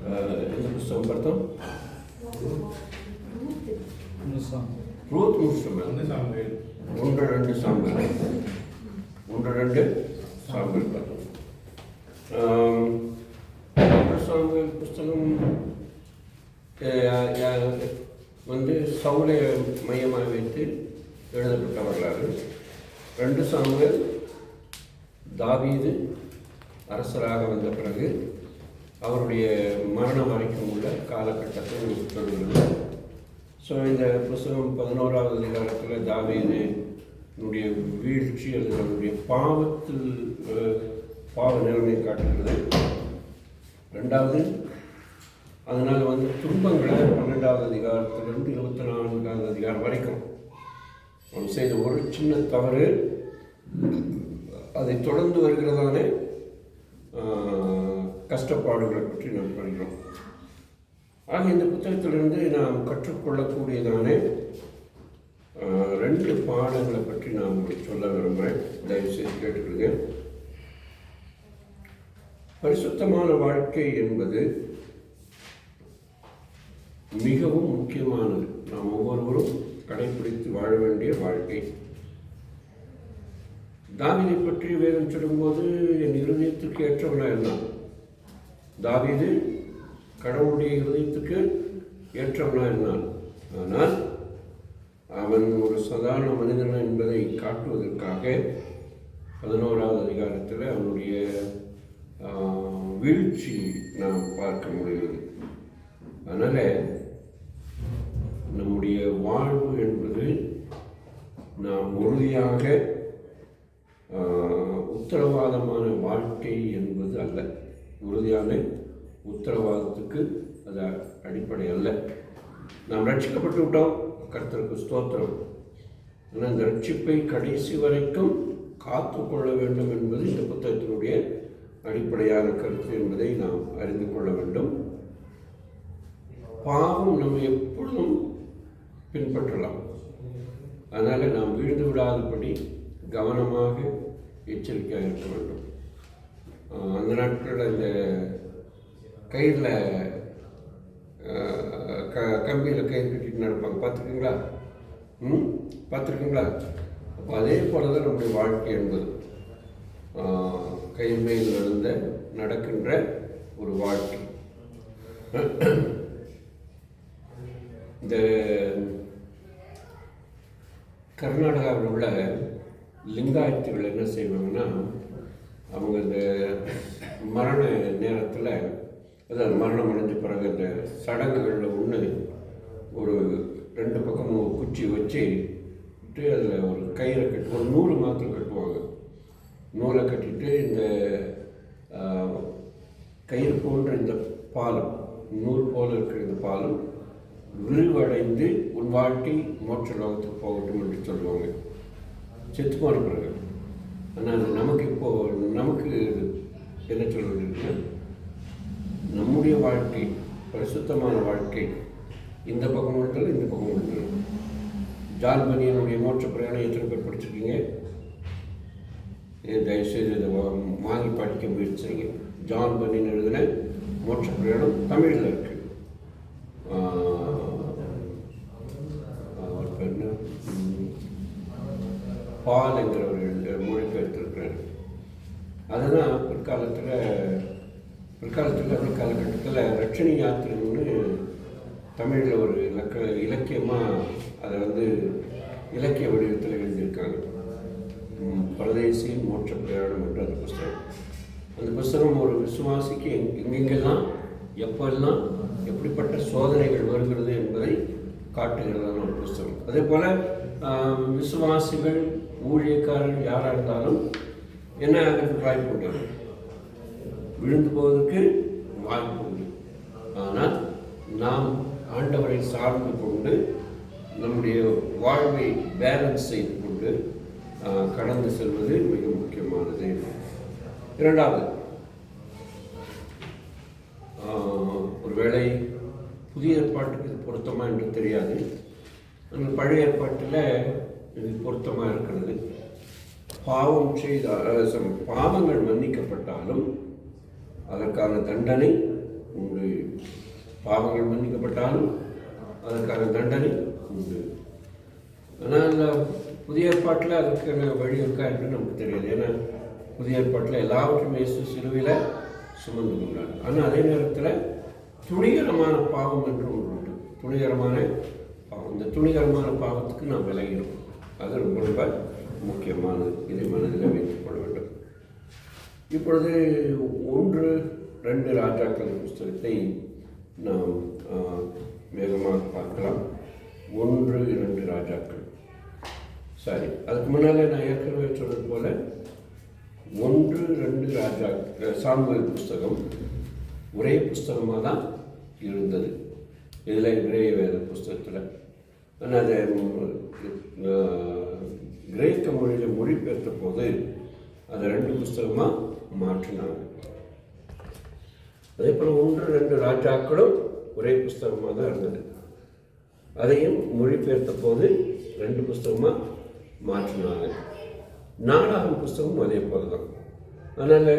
இந்த புஸ்தகம் பார்த்தோம். ரூத் முடிச்சோம். 1-2 சாமுவேல் பார்த்தோம். சாமுவேல் புஸ்தகம் வந்து சவுலை மையமாக வைத்து எழுதப்பட்ட வரலாறு. 2 சாமுவேல் தாவீது அரசராக வந்த பிறகு அவருடைய மரணம் வரைக்கும் உள்ள காலகட்டத்தை சொல்கிறது. ஸோ இந்த புஸ்தகம் 11வது அதிகாரத்தில் தாவீதுனுடைய வீழ்ச்சி அல்லது அவருடைய பாவ நிலைமையை காட்டுகிறது. 2வது அதனால் வந்து துன்பங்களை 12வது அதிகாரத்திலிருந்து 24வது அதிகாரம் வரைக்கும் அவன் செய்த ஒரு சின்ன தவறு அதை தொடர்ந்து வருகிறதான கஷ்டப்பாடுகளை பற்றி நாம் படிக்கிறோம். ஆக இந்த புத்தகத்திலிருந்து நாம் கற்றுக்கொள்ளக்கூடியதான 2 பாடங்களை பற்றி நான் உங்களுக்கு சொல்ல விரும்புகிறேன். தயவுசெய்து கேட்டுக்கொள்ளுங்க. பரிசுத்தமான வாழ்க்கை என்பது மிகவும் முக்கியமானது. நாம் ஒவ்வொருவரும் கடைபிடித்து வாழ வேண்டிய வாழ்க்கை. தாவீதை பற்றி வேதம் சொல்லும்போது என் இருதயத்துக்கு ஏற்றவனாக இருந்தான். தாவீது கடவுளுடைய இருதயத்துக்கு ஏற்றவனாக இருந்தான். ஆனால் அவன் ஒரு சாதாரண மனிதன் என்பதை காட்டுவதற்காக 11வது அதிகாரத்தில் அவனுடைய வீழ்ச்சி நாம் பார்க்க முடிகிறது. அதனால் நம்முடைய வாழ்வு என்பது நாம் உறுதியாக உத்தரவாதமான வாழ்க்கை என்பது அல்ல. உறுதியான உத்தரவாதத்துக்கு அது அடிப்படை அல்ல. நாம் ரட்சிக்கப்பட்டு விட்டோம், கர்த்தருக்கு ஸ்தோத்திரம். ஆனால் இந்த ரட்சிப்பை கடைசி வரைக்கும் காத்து கொள்ள வேண்டும் என்பது இந்த புத்தகத்தினுடைய அடிப்படையான கருத்து என்பதை நாம் அறிந்து கொள்ள வேண்டும். பாவம் நம்ம எப்பொழுதும் பின்பற்றலாம். அதனால் நாம் விழுந்து விடாதபடி கவனமாக எச்சரிக்கையாக இருக்க வேண்டும். அந்த நாட்களில் இந்த கயிறில் கம்பியில் கயிறு கட்டிட்டு நடப்பாங்க, பார்த்துருக்கீங்களா? அப்போ அதே போல தான் நம்முடைய வாழ்க்கை என்பது கயிறு மேல் நடக்கின்ற ஒரு வாழ்க்கை. இந்த கர்நாடகாவில் உள்ள லிங்காயத்துகள் என்ன செய்வாங்கன்னா, அவங்க இந்த மரண நேரத்தில், அதாவது மரணம் அடைஞ்ச பிறகு அந்த சடங்குகளில் ஒரு 2 பக்கமும் குச்சி வச்சு அதில் ஒரு கயிறை ஒரு நூறு மாத்திரம் கட்டுவாங்க. நூலை கட்டிட்டு இந்த கயிறு போன்ற இந்த பாலம், நூல் போல இருக்கிற இந்த பாலம் விரிவடைந்து உன் வாழ்க்கை மோட்ச லோகத்துக்கு போகட்டும் என்று சொல்லுவாங்க செத்து போன பிறகு. ஆனால் அது நமக்கு என்ன சொல்வது, நம்முடைய வாழ்க்கை பரிசுத்தமான வாழ்க்கை இந்த பக்கம் விட்டது, இந்த பக்கம் விட்டது. ஜான் பனியனுடைய மோட்ச பிரயாணம் எத்தனை பேர் படிச்சிருக்கீங்க? தயவுசெய்து இதை வாங்கி படிக்க முயற்சிங்க. ஜான் பனியன் எழுதின மோட்ச பிரயாணம் தமிழில் இருக்கு. அவர் பேர் பால் என்கிறவர் மொழிபெயர்த்திருக்கிறார். அதுதான் பிற்காலத்தில் காலகட்டத்தில் ரட்சணி யாத்திரைன்னு தமிழில் ஒரு இலக்கியமாக அதை வந்து இலக்கிய வடிவத்தில் எழுதியிருக்காங்க. பரதேசி மோட்ச பிரயாணம் என்ற அந்த புஸ்தகம். அந்த புஸ்தகம் ஒரு விசுவாசிக்கு எங்கெங்கெல்லாம் எப்பெல்லாம் எப்படிப்பட்ட சோதனைகள் வருகிறது என்பதை காட்டுகிறதான ஒரு புஸ்தகம். அதே போல் விசுவாசிகள் ஊழியக்காரர்கள் யாராக இருந்தாலும் என்ன ஆகிறதுக்கு வாய்ப்பு உண்டு, விழுந்து போவதற்கு வாய்ப்பு உண்டு. ஆனால் நாம் ஆண்டவரை சார்ந்து கொண்டு நம்முடைய வாழ்வை பேலன்ஸ் செய்து கொண்டு கடந்து செல்வது மிக முக்கியமானது. 2வது, ஒருவேளை புதிய ஏற்பாட்டுக்கு இது பொருத்தமா என்று தெரியாது. ஆனால் பழைய ஏற்பாட்டில் இது பொருத்தமாக இருக்கிறது. பாவம் செய்த பாவங்கள் மன்னிக்கப்பட்டாலும் அதற்கான தண்டனை உண்டு பாவங்கள் மன்னிக்கப்பட்டாலும் அதற்கான தண்டனை உண்டு. ஆனால் புதிய ஏற்பாட்டில் அதுக்கான வழி இருக்கா என்று நமக்கு தெரியாது. ஏன்னா புதிய ஏற்பாட்டில் எல்லாவற்றும் இயேசு சிலுவையில் சுமந்து கொண்டார். ஆனால் அதே நேரத்தில் துணிகரமான பாவம் என்று ஒன்று உண்டு. துணிகரமான பாவம். இந்த துணிகரமான பாவத்துக்கு நாம் விலகிறோம். அது ரொம்ப ரொம்ப முக்கியமானது. இதை மனதில் வைத்துக் கொள்ள வேண்டும். இப்பொழுது 1-2 ராஜாக்களின் புஸ்தகத்தை நாம் வேகமாக பார்க்கலாம். 1-2 ராஜாக்கள். சரி, அதுக்கு முன்னால் நான் ஏற்கனவே சொன்னது போல 1-2 ராஜாக்கள் சாமுவேல் புஸ்தகம் ஒரே புஸ்தகமாக தான் இருந்தது. இதில் இன்றைய வேத புஸ்தகத்தில். ஆனால் அதை கிரேக்க மொழியில் மொழிபெயர்த்த போது அதை 2 புஸ்தகமாக மாற்றினாங்க. அதே போல் 1-2 ராஜாக்களும் ஒரே புஸ்தகமாக தான் இருந்தது. அதையும் மொழிபெயர்த்த போது 2 புஸ்தகமாக மாற்றினாங்க. 4ஆம் புஸ்தகம் அதே போல் தான். அதனால்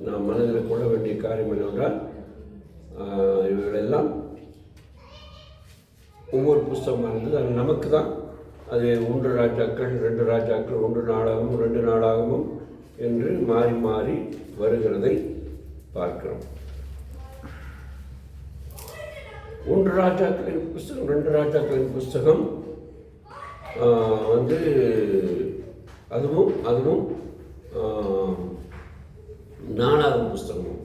நாம் மனதில் கொள்ள வேண்டிய காரியம் என்னவென்றால் இவர்களெல்லாம் ஒவ்வொரு புஸ்தகமாக இருந்தது. அது நமக்கு தான் அது 1 ராஜாக்கள் 2 ராஜாக்கள் 1 நாளாகவும் 2 நாளாகவும் என்று மாறி மாறி வருகிறதை பார்க்கிறோம். 1 ராஜாக்களின் புஸ்தகம் 2 ராஜாக்களின் புஸ்தகம் அதுவும் 4ஆம் புஸ்தகமும்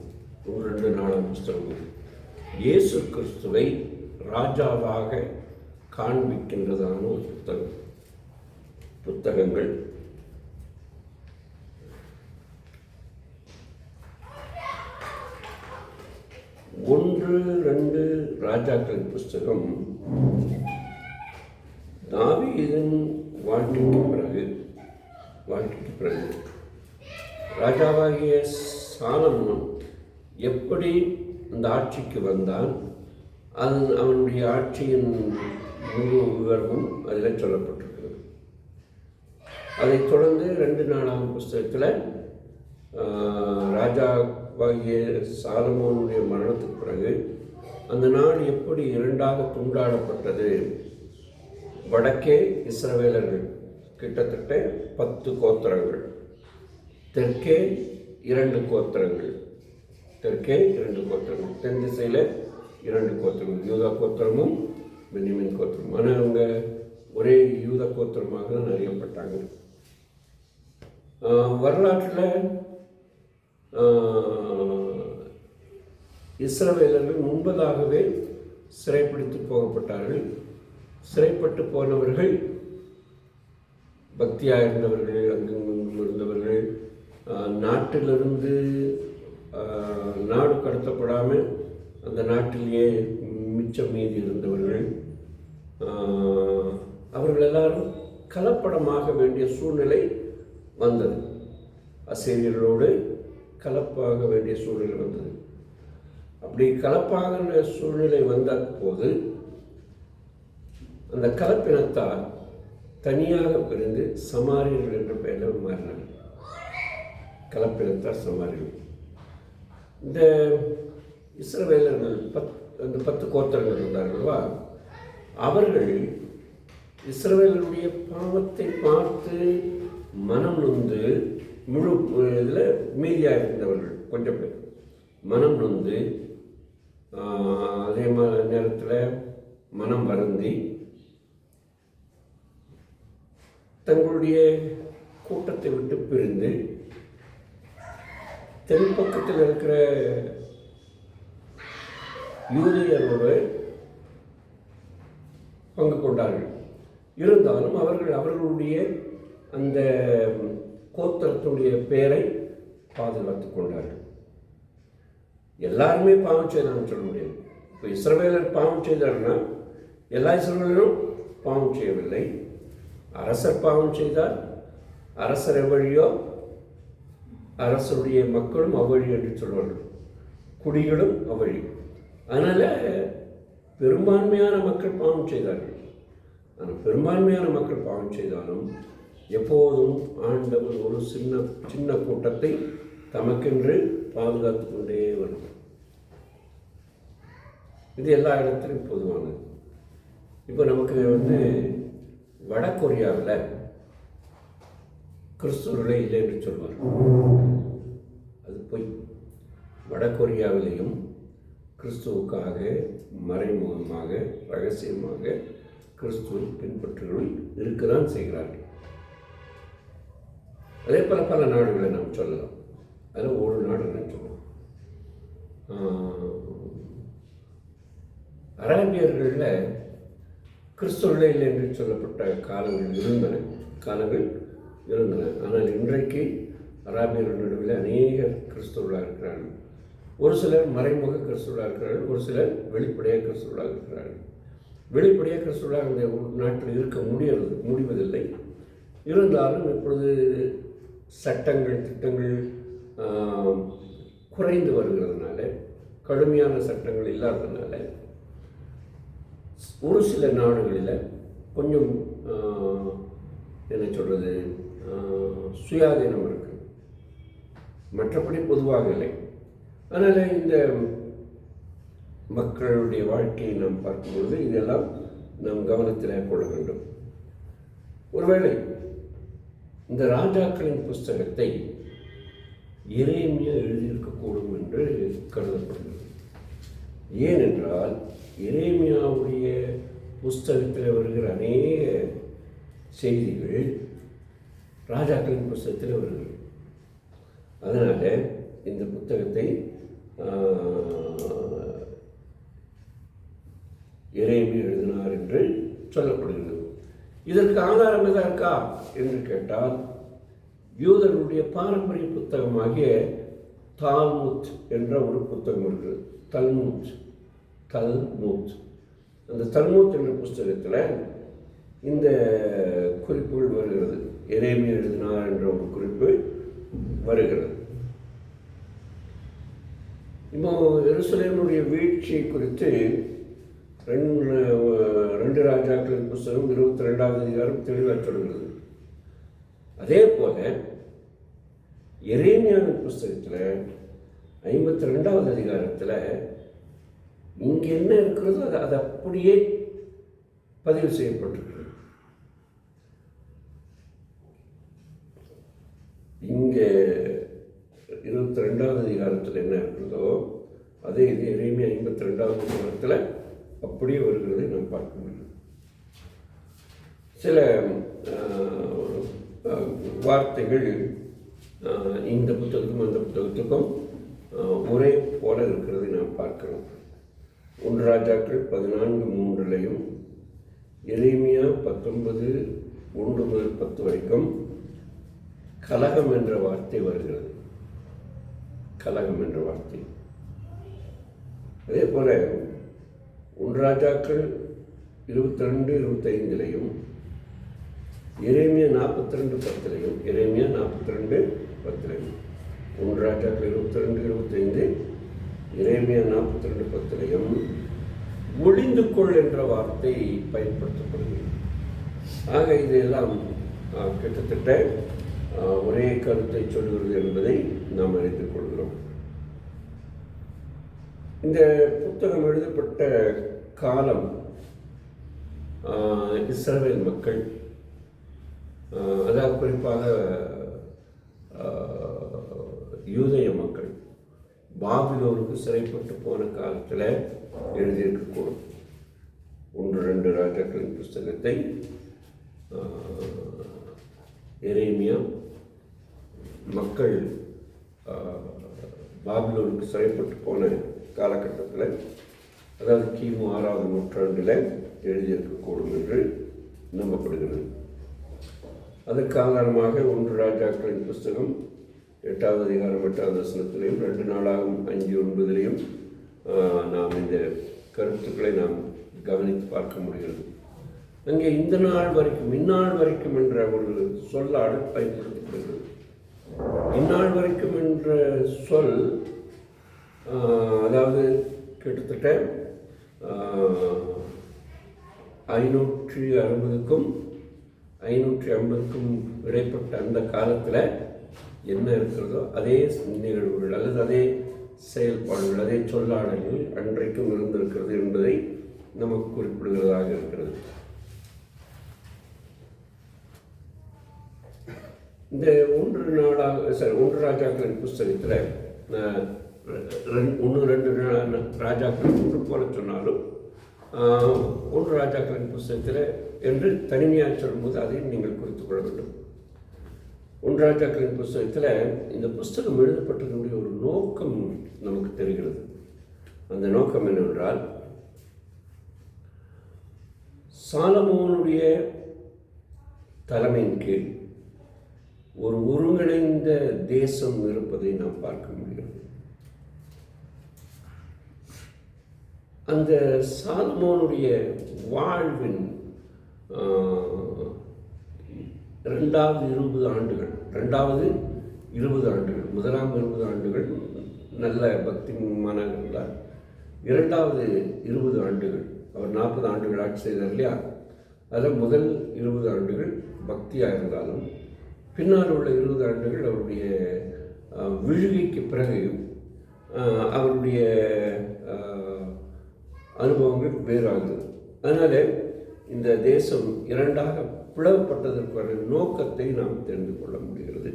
1-2 4ஆம் புஸ்தகமும் இயேசு கிறிஸ்துவை ராஜாவாக காண்பிக்கின்றதான ஒரு புத்தகங்கள். ஒன்று 2 ராஜாக்களின் புஸ்தகம் தாவீதின் வாழ்க்கைக்கு பிறகு ராஜாவாகிய சாலமோன் எப்படி அந்த ஆட்சிக்கு வந்தான், அவனுடைய ஆட்சியின் முழு விவரமும் அதில் சொல்லப்பட்டிருக்கிறது. அதைத் தொடர்ந்து 2-4ஆம் புஸ்தகத்தில் ராஜாவாகிய சாலமோனுடைய மரணத்துக்கு பிறகு அந்த நாடு எப்படி 2ஆக துண்டாடப்பட்டது. வடக்கே இஸ்ரவேலர்கள் கிட்டத்தட்ட 10 கோத்திரங்கள், தெற்கே 2 கோத்திரங்கள், தென் திசையில் 2 கோத்திரங்கள், யூதா கோத்திரமும் பென்யமீன் கோத்திரமும். ஆனால் அவங்க ஒரே யூதா கோத்திரமாக தான் அறியப்பட்டாங்க. வரலாற்றில் இஸ்ரவேலர்கள் முன்பதாகவே சிறைப்பிடித்து போகப்பட்டார்கள். சிறைப்பட்டு போனவர்கள் பக்தியாக இருந்தவர்கள், அங்கெங்கும் இருந்தவர்கள், நாட்டிலிருந்து நாடு கடத்தப்படாமல் அந்த நாட்டிலேயே மிச்சம் மீதி இருந்தவர்கள், அவர்கள் எல்லாரும் கலப்படமாக வேண்டிய சூழ்நிலை வந்தது. அசீரியர்களோடு கலப்பாக வேண்டிய சூழ்நிலை வந்தது. அப்படி கலப்பாக சூழ்நிலை வந்த போது அந்த கலப்பினத்தால் தனியாக பிரிந்து சமாரியர்கள் என்ற பெயரில் மாறினார்கள். கலப்பினத்தார் சமாரியர்கள். இந்த இஸ்ரவேலர்கள் அந்த 10 கோத்திரங்கள் இருந்தார்கள்வா, அவர்கள் இஸ்ரவேலருடைய பாவத்தை பார்த்து மனம் நொந்து முழு இதில் மீதியாக இருந்தவர்கள் கொஞ்சம் பேர் மனம் நொந்து, அதே மாதிரி நேரத்தில் மனம் வருந்தி தங்களுடைய கூட்டத்தை விட்டு பிரிந்து தென் பக்கத்தில் இருக்கிற யூதர்களோடு பங்கு கொண்டார்கள். இருந்தாலும் அவர்களுடைய அந்த கோத்திரத்துடைய பெயரை பாதுகாத்து கொண்டார்கள். எல்லாருமே பாவம் செய்தான்னு சொல்ல முடியாது. இப்போ இஸ்ரவேலர் பாவம் செய்தார்னா எல்லா இஸ்ரவேலரும் பாவம் செய்யவில்லை. அரசர் பாவம் செய்தார், அரசர் எவ்வழியோ அரசருடைய மக்களும் அவ்வழி என்று சொல்வார்கள், குடிகளும் அவ்வழி. அதனால் பெரும்பான்மையான மக்கள் பாவம் செய்தார்கள். ஆனால் பெரும்பான்மையான மக்கள் பாவம் செய்தாலும் எப்போதும் ஆண்டவர் ஒரு சின்ன கூட்டத்தை தமக்கென்று பாதுகாத்து கொண்டே வரும். இது எல்லா இடத்துலையும் பொதுவானது. இப்போ நமக்கு வட கொரியாவில் கிறிஸ்துவர்களே இல்லை என்று சொல்வார். அது பொய். வட கொரியாவிலேயும் கிறிஸ்துவுக்காக மறைமுகமாக ரகசியமாக கிறிஸ்துவை பின்பற்றுகள் இருக்கதான் செய்கிறார்கள். அதே போல பல நாடுகளை நாம் சொல்லலாம். அதில் ஒரு நாடு நான் சொல்லலாம். அரேபியர்களில் கிறிஸ்துவர்களே இல்லை என்று சொல்லப்பட்ட காலங்கள் இருந்தன. ஆனால் இன்றைக்கு அரேபியர்கள் நடுவில் அநேக கிறிஸ்தவர்களாக இருக்கிறார்கள். ஒரு சிலர் மறைமுக கிறிஸ்தவர்களாக இருக்கிறார்கள், ஒரு சிலர் வெளிப்படையாக கிறிஸ்தவர்களாக இருக்கிறார்கள். வெளிப்படையாக கிறிஸ்தவர்களாக இந்த நாட்டில் இருக்க முடிவதில்லை. இருந்தாலும் இப்பொழுது சட்டங்கள் திட்டங்கள் குறைந்து வருகிறதுனால, கடுமையான சட்டங்கள் இல்லாததுனால ஒரு சில நாடுகளில் கொஞ்சம் என்ன சொல்கிறது சுயாதீனம் இருக்குது. மற்றபடி பொதுவாக இல்லை. அதனால் இந்த மக்களுடைய வாழ்க்கையை நாம் பார்க்கும்பொழுது இதெல்லாம் நாம் கவனத்தில் கொள்ள வேண்டும். ஒருவேளை இந்த ராஜாக்களின் புஸ்தகத்தை எரேமியா எழுதியிருக்கக்கூடும் என்று கருதப்படுகிறது. ஏனென்றால் எரேமியாவுடைய புஸ்தகத்தில் வருகிற அநேக செய்திகள் ராஜாக்களின் புஸ்தகத்தில் வருகிறது. அதனால் இந்த புத்தகத்தை எரேமியா எழுதினார் என்று சொல்லப்படுகிறது. இதற்கு ஆதாரம் எதா இருக்கா என்று கேட்டால், யூதர்களுடைய பாரம்பரிய புத்தகமாகிய தால்முத் என்ற ஒரு புத்தகம் இருக்கிறது. தல்முத். அந்த தல்முத் என்ற புஸ்தகத்தில் இந்த குறிப்புகள் வருகிறது. எரேமியா எழுதினார் என்ற ஒரு குறிப்பு வருகிறது. இப்போ எருசலேமுடைய வீழ்ச்சியை குறித்து 2 ராஜாக்களின் புஸ்தகம் 22வது அதிகாரம் தெளிவாக சொல்கிறது. அதே போல எரேமியாவின் புஸ்தகத்தில் 52வது அதிகாரத்தில் இங்கே என்ன இருக்கிறதோ அது அப்படியே பதிவு செய்யப்பட்டிருக்கிறது. இங்கே 22வது அதிகாரத்தில் என்ன இருக்கிறதோ அதே இது எரேமியா 52வது அதிகாரத்தில் அப்படியே வருகிறதை நாம் பார்க்க முடியும். சில வார்த்தைகள் இந்த புத்தகத்துக்கும் அந்த புத்தகத்துக்கும் ஒரே போல இருக்கிறதை நாம் பார்க்கிறோம். 1 ராஜாக்கள் 14:3 எரேமியா 19:1 முதல் 10 வரைக்கும் கலகம் என்ற வார்த்தை வருகிறது. கலகம் என்ற வார்த்தை. அதே போல 1 ராஜாக்கள் 22:25 எரேமியா 42:10 எரேமியா 42:10 1 ராஜாக்கள் 22:25 எரேமியா 42:10 ஒளிந்து கொள் என்ற வார்த்தை பயன்படுத்தப்படுகிறது. ஆக இதெல்லாம் கிட்டத்தட்ட ஒரே கருத்தை சொல்கிறது என்பதை நாம் அறிந்து கொள்கிறோம். இந்த புத்தகம் எழுதப்பட்ட காலம் இஸ்ரவேல் மக்கள், அதாவது குறிப்பாக யூதேய மக்கள் பாபிலோனுக்கு சிறைப்பட்டு போன காலத்தில் எழுதியிருக்கக்கூடும். 1-2 ராஜாக்களின் புஸ்தகத்தை எரேமியா மக்கள் பாபிலோனுக்கு சிறைப்பட்டு போன காலகட்டத்தில், அதாவது கிமு 6வது நூற்றாண்டில் எழுதியிருக்கக்கூடும் என்று நம்பப்படுகிறது. அதற்கு ஆதாரமாக 1 ராஜாக்களின் புஸ்தகம் 8வது அதிகாரம் 8வது வசனத்திலையும் 2 நாளாகும் 5:9 நாம் இந்த கருத்துக்களை நாம் கவனித்து பார்க்க முடிகிறது. அங்கே இந்த நாள் வரைக்கும், இந்நாள் வரைக்கும் என்ற ஒரு சொல்லாடு பயன்படுத்தப்படுகிறது. இந்நாள் வரைக்கும் என்ற சொல் அதாவது கிட்டத்தட்ட 560க்கும் 550க்கும் இடைப்பட்ட அந்த காலத்தில் என்ன இருக்கிறதோ அதே நிகழ்வுகள் அல்லது அதே செயல்பாடுகள், அதே சொல்லாடல்கள் அன்றைக்கும் இருந்திருக்கிறது என்பதை நமக்கு குறிப்பிடுகிறதாக இருக்கிறது. இந்த ஒன்று ராஜாக்களின் புஸ்தகத்தில் 1-2 ராஜாக்கள் ஒன்று போல சொன்னாலும் ஒன்று ராஜாக்களின் புஸ்தகத்தில் என்று தனிமையாக சொல்லும்போது அதையும் நீங்கள் குறித்துக் கொள்ள வேண்டும். ஒன்று ராஜாக்களின் புஸ்தகத்தில் இந்த புஸ்தகம் எழுதப்பட்டதனுடைய ஒரு நோக்கம் நமக்கு தெரிகிறது. அந்த நோக்கம் என்னவென்றால், சாலமோனுடைய தலைமையின் கீழ் ஒரு ஒருங்கிணைந்த தேசம் இருப்பதை நாம் பார்க்க முடிகிறது. அந்த சாலமோனுடைய வாழ்வின் ரெண்டாவது 20 ஆண்டுகள், முதலாம் 20 ஆண்டுகள் நல்ல பக்திமான இருந்தார். இரண்டாவது 20 ஆண்டுகள், அவர் 40 ஆண்டுகள் ஆட்சி செய்தார் இல்லையா, அதில் முதல் 20 ஆண்டுகள் பக்தியாக இருந்தாலும் பின்னால் உள்ள 20 ஆண்டுகள் அவருடைய விழுகைக்கு பிறகு அவருடைய அனுபவங்கள் வேறாகுது. அதனால் இந்த தேசம் இரண்டாக பிளவுபட்டதற்கான நோக்கத்தை நாம் தெரிந்து கொள்ள முடிகிறது.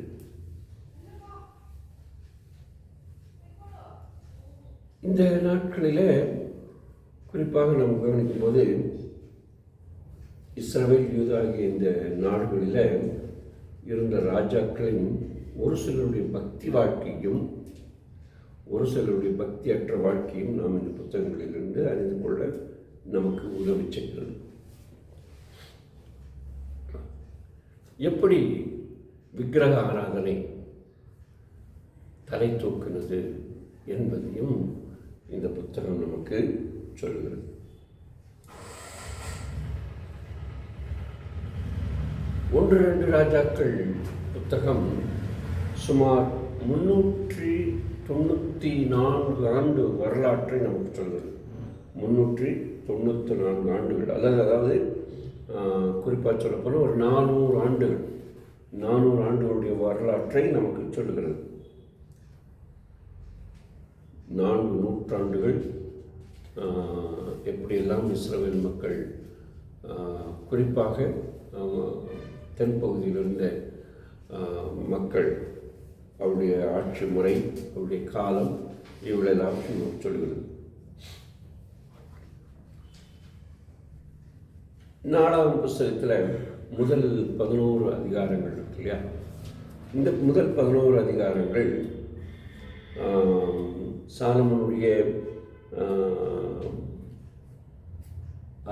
இந்த நாட்களில் குறிப்பாக நாம் கவனிக்கும் போது இஸ்ரவேல், யூதா ஆகிய இந்த நாடுகளில் இருந்த ராஜாக்களின் ஒரு சிலருடைய பக்தி வாழ்க்கையும் ஒரு சிலருடைய பக்தியற்ற வாழ்க்கையும் நாம் இந்த புத்தகங்களிலிருந்து அறிந்து கொள்ள நமக்கு உதவி செய்கிறது. எப்படி விக்கிரக ஆராதனை தலை தூக்கினது என்பதையும் இந்த புத்தகம் நமக்கு சொல்கிறது. ஒன்று ராஜாக்கள் புத்தகம் சுமார் 394 ஆண்டு வரலாற்றை நமக்கு சொல்கிறது. 394 ஆண்டுகள், அதாவது குறிப்பாக சொல்லப்போனால் ஒரு 400 ஆண்டுகளுடைய வரலாற்றை நமக்கு சொல்கிறது. 4 நூற்றாண்டுகள் எப்படியெல்லாம் இஸ்ரவேல் மக்கள், குறிப்பாக தென்பகுதியில் இருந்த மக்கள், அவருடைய ஆட்சி முறை, அவருடைய காலம், இவ்வளெல்லாம் சொல்கிறது. 4ஆம் புஸ்தகத்தில் முதல் 11 அதிகாரங்கள் இருக்கு இல்லையா, இந்த முதல் 11 அதிகாரங்கள் சாலமோனுடைய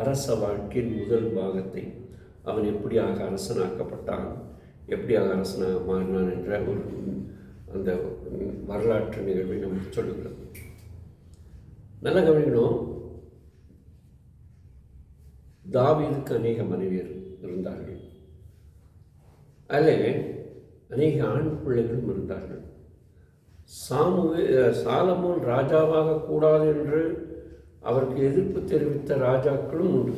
அரச வாழ்க்கையின் முதல் பாகத்தை, அவன் எப்படியாக அரசனாக்கப்பட்டான், எப்படியாக அரசனாக மாறினான் என்ற ஒரு அந்த வரலாற்று நிகழ்வை நமக்கு சொல்லுகிறது. நல்ல கவனிக்கணும், தாவீதுக்கு அநேக மனைவியர் இருந்தார்கள், அதில் அநேக ஆண் பிள்ளைகளும் இருந்தார்கள். சாலமோன் ராஜாவாக கூடாது என்று அவருக்கு எதிர்ப்பு தெரிவித்த ராஜாக்களும் உண்டு,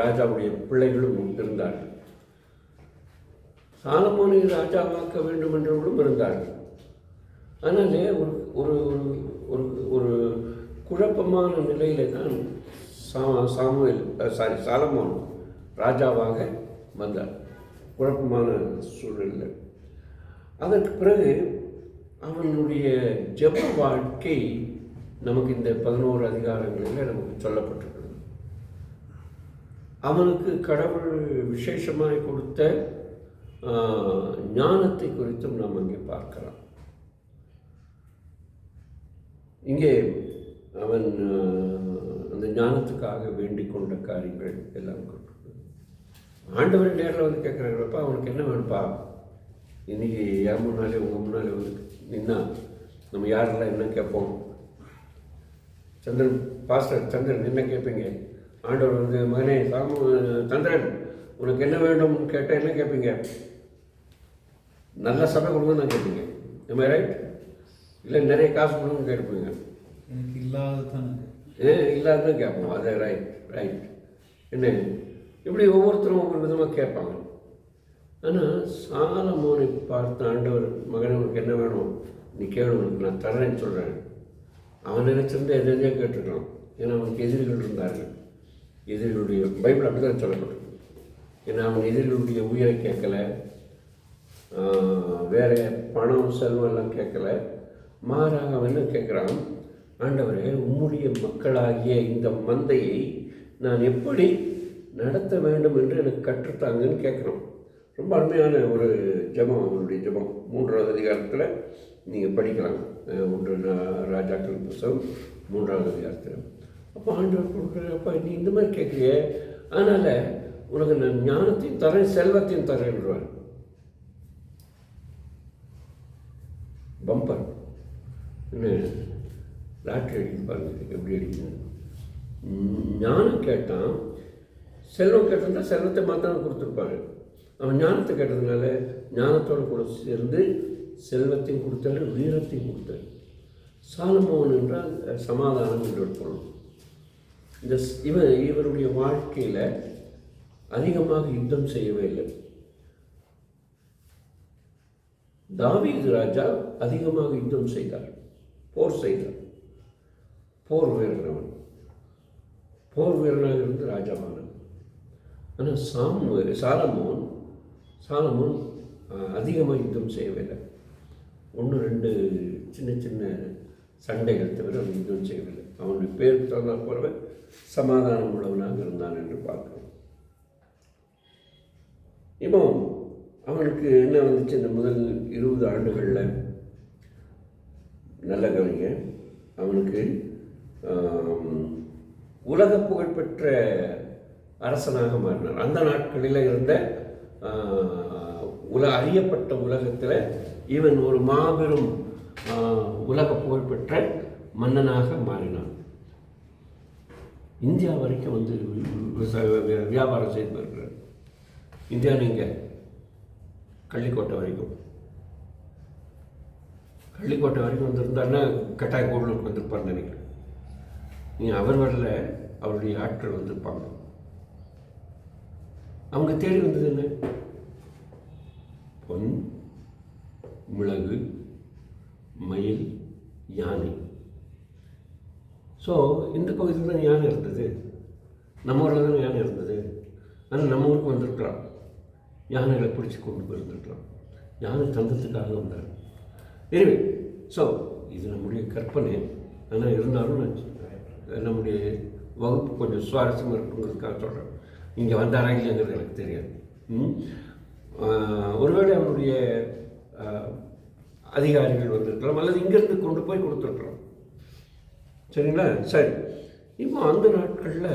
ராஜாவுடைய பிள்ளைகளும் இருந்தார்கள். சாலமோனை ராஜாவாக்க வேண்டும் என்றவர்களும் இருந்தார்கள். அதனாலே ஒரு ஒரு ஒரு குழப்பமான நிலையில தான் சாலமோன் ராஜாவாக வந்தார். குழப்பமான சூழலில். அதற்கு பிறகு அவனுடைய ஜெப வாழ்க்கை நமக்கு இந்த 11 அதிகாரங்களில் நமக்கு சொல்லப்பட்டிருக்கிறது. அவனுக்கு கடவுள் விசேஷமாய் கொடுத்த ஞானத்தை குறித்தும் நாம் அங்கே பார்க்கலாம். இங்கே அவன் அந்த ஞானத்துக்காக வேண்டிக் கொண்ட காரியங்கள் எல்லாம் ஆண்டவர் நேரில் வந்து கேட்குறாங்கப்பா, அவனுக்கு என்ன வேணுப்பா, இன்றைக்கி என் முன்னாலே உங்கள் முன்னாலே வந்து நின்னா நம்ம யாரெல்லாம் என்ன கேட்போம்? பாஸ்டர் சந்திரன் என்ன கேட்பீங்க? ஆண்டவர் வந்து மகனே சந்திரன் உனக்கு என்ன வேண்டும் கேட்டால் என்ன கேட்பீங்க? நல்ல சபை கொடுங்கன்னு நான் கேட்பீங்க, இந்த ரைட்? இல்லை நிறைய காசு கொடுங்கன்னு கேட்பீங்க? எனக்கு இல்லாததான் கேட்போம். அது ரைட் என்ன, இப்படி ஒவ்வொருத்தரும் ஒவ்வொரு விதமாக கேட்பாங்க. ஆனால் சாலமோனை பார்த்த ஆண்டவர், மகனை உனக்கு என்ன வேணும்? நீ கேளு, உனக்கு நான் தரேன்னு சொல்கிறேன். அவன் நினைச்சிருந்தா எதையோ கேட்டுருக்கான். ஏன்னா அவனுக்கு எதிரிகள் இருந்தார்கள். எதிரிகளுடைய பைபிள் அப்படி தான் சொல்லப்பட்டிருக்கு. ஏன்னா அவன் எதிரிகளுடைய உயிரை கேட்கல, வேற பணம் செல்வம் எல்லாம் கேட்கல. மாறாக அவன் என்ன கேட்குறான், ஆண்டவரே உம்முடைய மக்களாகிய இந்த மந்தையை நான் எப்படி நடத்த வேண்டும் என்று எனக்கு கற்றுத்தாங்கன்னு கேட்குறோம். ரொம்ப அருமையான ஒரு ஜெபம் அவனுடைய ஜெபம். 3வது அதிகாரத்தில் நீங்கள் படிக்கலாம். 1 ராஜாக்கள் புத்தகம் 3வது அதிகாரத்தில். அப்போ ஆண்டவர் கொடுக்குற, அப்போ நீ இந்த மாதிரி கேட்குறிய, அதனால் உனக்கு நான் ஞானத்தையும் தரேன் செல்வத்தையும் தரேன்றார். பம்பர் இன்னும் லாட்ரி அடிக்க பாருங்க எப்படி அடிக்கணும். ஞானம் கேட்டான், செல்வம் கேட்டிருந்தா செல்வத்தை மாத்திரம் கொடுத்துருப்பாரு. அவன் ஞானத்தை கேட்டதுனால ஞானத்தோடு கூட சேர்ந்து செல்வத்தையும் கொடுத்தாரு, வீரத்தையும் கொடுத்தாரு. சாலமோன் என்றால் சமாதானம் என்று பொருள். இந்த இவருடைய வாழ்க்கையில் அதிகமாக யுத்தம் செய்யவே இல்லை. தாவீது ராஜா அதிகமாக யுத்தம் செய்தார், போர் செய்தார். போர் வீரனவன், போர் வீரனாக இருந்து ராஜாவானவன். ஆனால் சாலமோன் அதிகமாக யுத்தம் செய்யவில்லை. 1-2 சின்ன சின்ன சண்டைகள் தவிர அவன் யுத்தம் செய்யவில்லை. அவனுடைய பேருக்கு தகுந்தால் போலவே சமாதானம் உள்ளவனாக இருந்தான் என்று பார்க்கிறோம். இப்போ அவனுக்கு என்ன வந்துச்சு, இந்த முதல் 20 ஆண்டுகளில் நல்ல கவனிங்க, அவனுக்கு உலக புகழ்பெற்ற அரசனாக மாறினார். அந்த நாட்களில் இருந்த அறியப்பட்ட உலகத்தில் இவன் ஒரு மாபெரும் உலக புகழ்பெற்ற மன்னனாக மாறினான். இந்தியா வரைக்கும் வந்து வியாபாரம் செய்து வருகிறார். இந்தியா நீங்கள் கள்ளிக்கோட்டை வரைக்கும் வந்திருந்தாருன்னா கட்டாய கோவிலுக்கு வந்திருப்பார்னு நினைக்கிறேன். நீங்கள் அவர் வரல, அவருடைய ஆட்கள் வந்திருப்பாங்க. அவங்க தேடி வந்தது என்ன? பொன், மிளகு, மயில், யானை. ஸோ இந்த பகுதியில் தான் யானை இருந்தது, நம்ம ஊரில் தான் யானை இருந்தது. ஆனால் நம்ம ஊருக்கு வந்திருக்கலாம், யானைகளை பிடிச்சி கொண்டு போயிருந்துருக்கலாம். யானை தந்தத்துக்காக வந்தார். எனவே ஸோ இது நம்முடைய கற்பனை. ஆனால் இருந்தாலும் நம்முடைய வகுப்பு கொஞ்சம் சுவாரஸ்யமாக இருக்குங்கிறதுக்காக சொல்கிறேன். இங்கே வந்தாரா இல்லைங்கிறது எனக்கு தெரியாது. ஒருவேளை அவனுடைய அதிகாரிகள் வந்திருக்கலாம், அல்லது இங்கேருந்து கொண்டு போய் கொடுத்துருக்கலாம். சரிங்களா? சரி. இப்போ அந்த நாட்களில்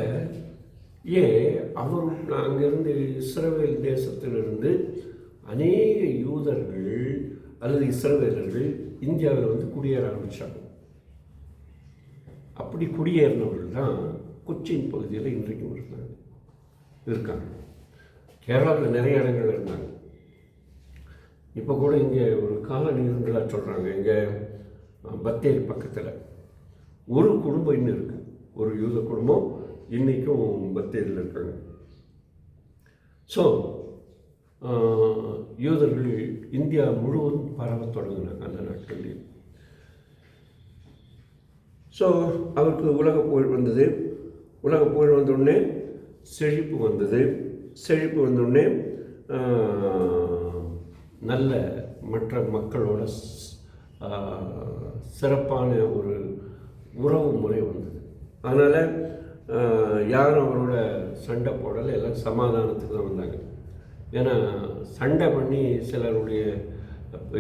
அவர் அங்கேருந்து இஸ்ரவேல் தேசத்திலிருந்து அநேக யூதர்கள் அல்லது இஸ்ரவேலர்கள் இந்தியாவில் வந்து குடியேற ஆரம்பித்தாங்க. அப்படி குடியேறினவர்கள் தான் கொச்சின் பகுதியில் இன்றைக்கும் இருக்காங்க. கேரளாவில் நிறைய இடங்கள் இருந்தாங்க. இப்போ கூட இங்கே ஒரு காலனி இருந்ததா சொல்கிறாங்க. இங்கே பத்தேல் பக்கத்தில் ஒரு குடும்பம் இன்னும் இருக்குது, ஒரு யூத குடும்பம் இன்றைக்கும் பத்தேலில் இருக்காங்க. ஸோ யூதர்கள் இந்தியா முழுவதும் பரவ தொடங்கினாங்க அந்த நாட்களில். ஸோ அவருக்கு உலக புகழ் வந்தது. உலக புகழ் வந்தோடனே செழிப்பு வந்தது. செழிப்பு வந்தோடனே நல்ல மற்ற மக்களோட சிறப்பான ஒரு உறவு முறை வந்தது. அதனால் யாரும் அவரோட சண்டை போடலை, எல்லாம் சமாதானத்துக்கு தான் வந்தாங்க. ஏன்னா சண்டை பண்ணி சிலருடைய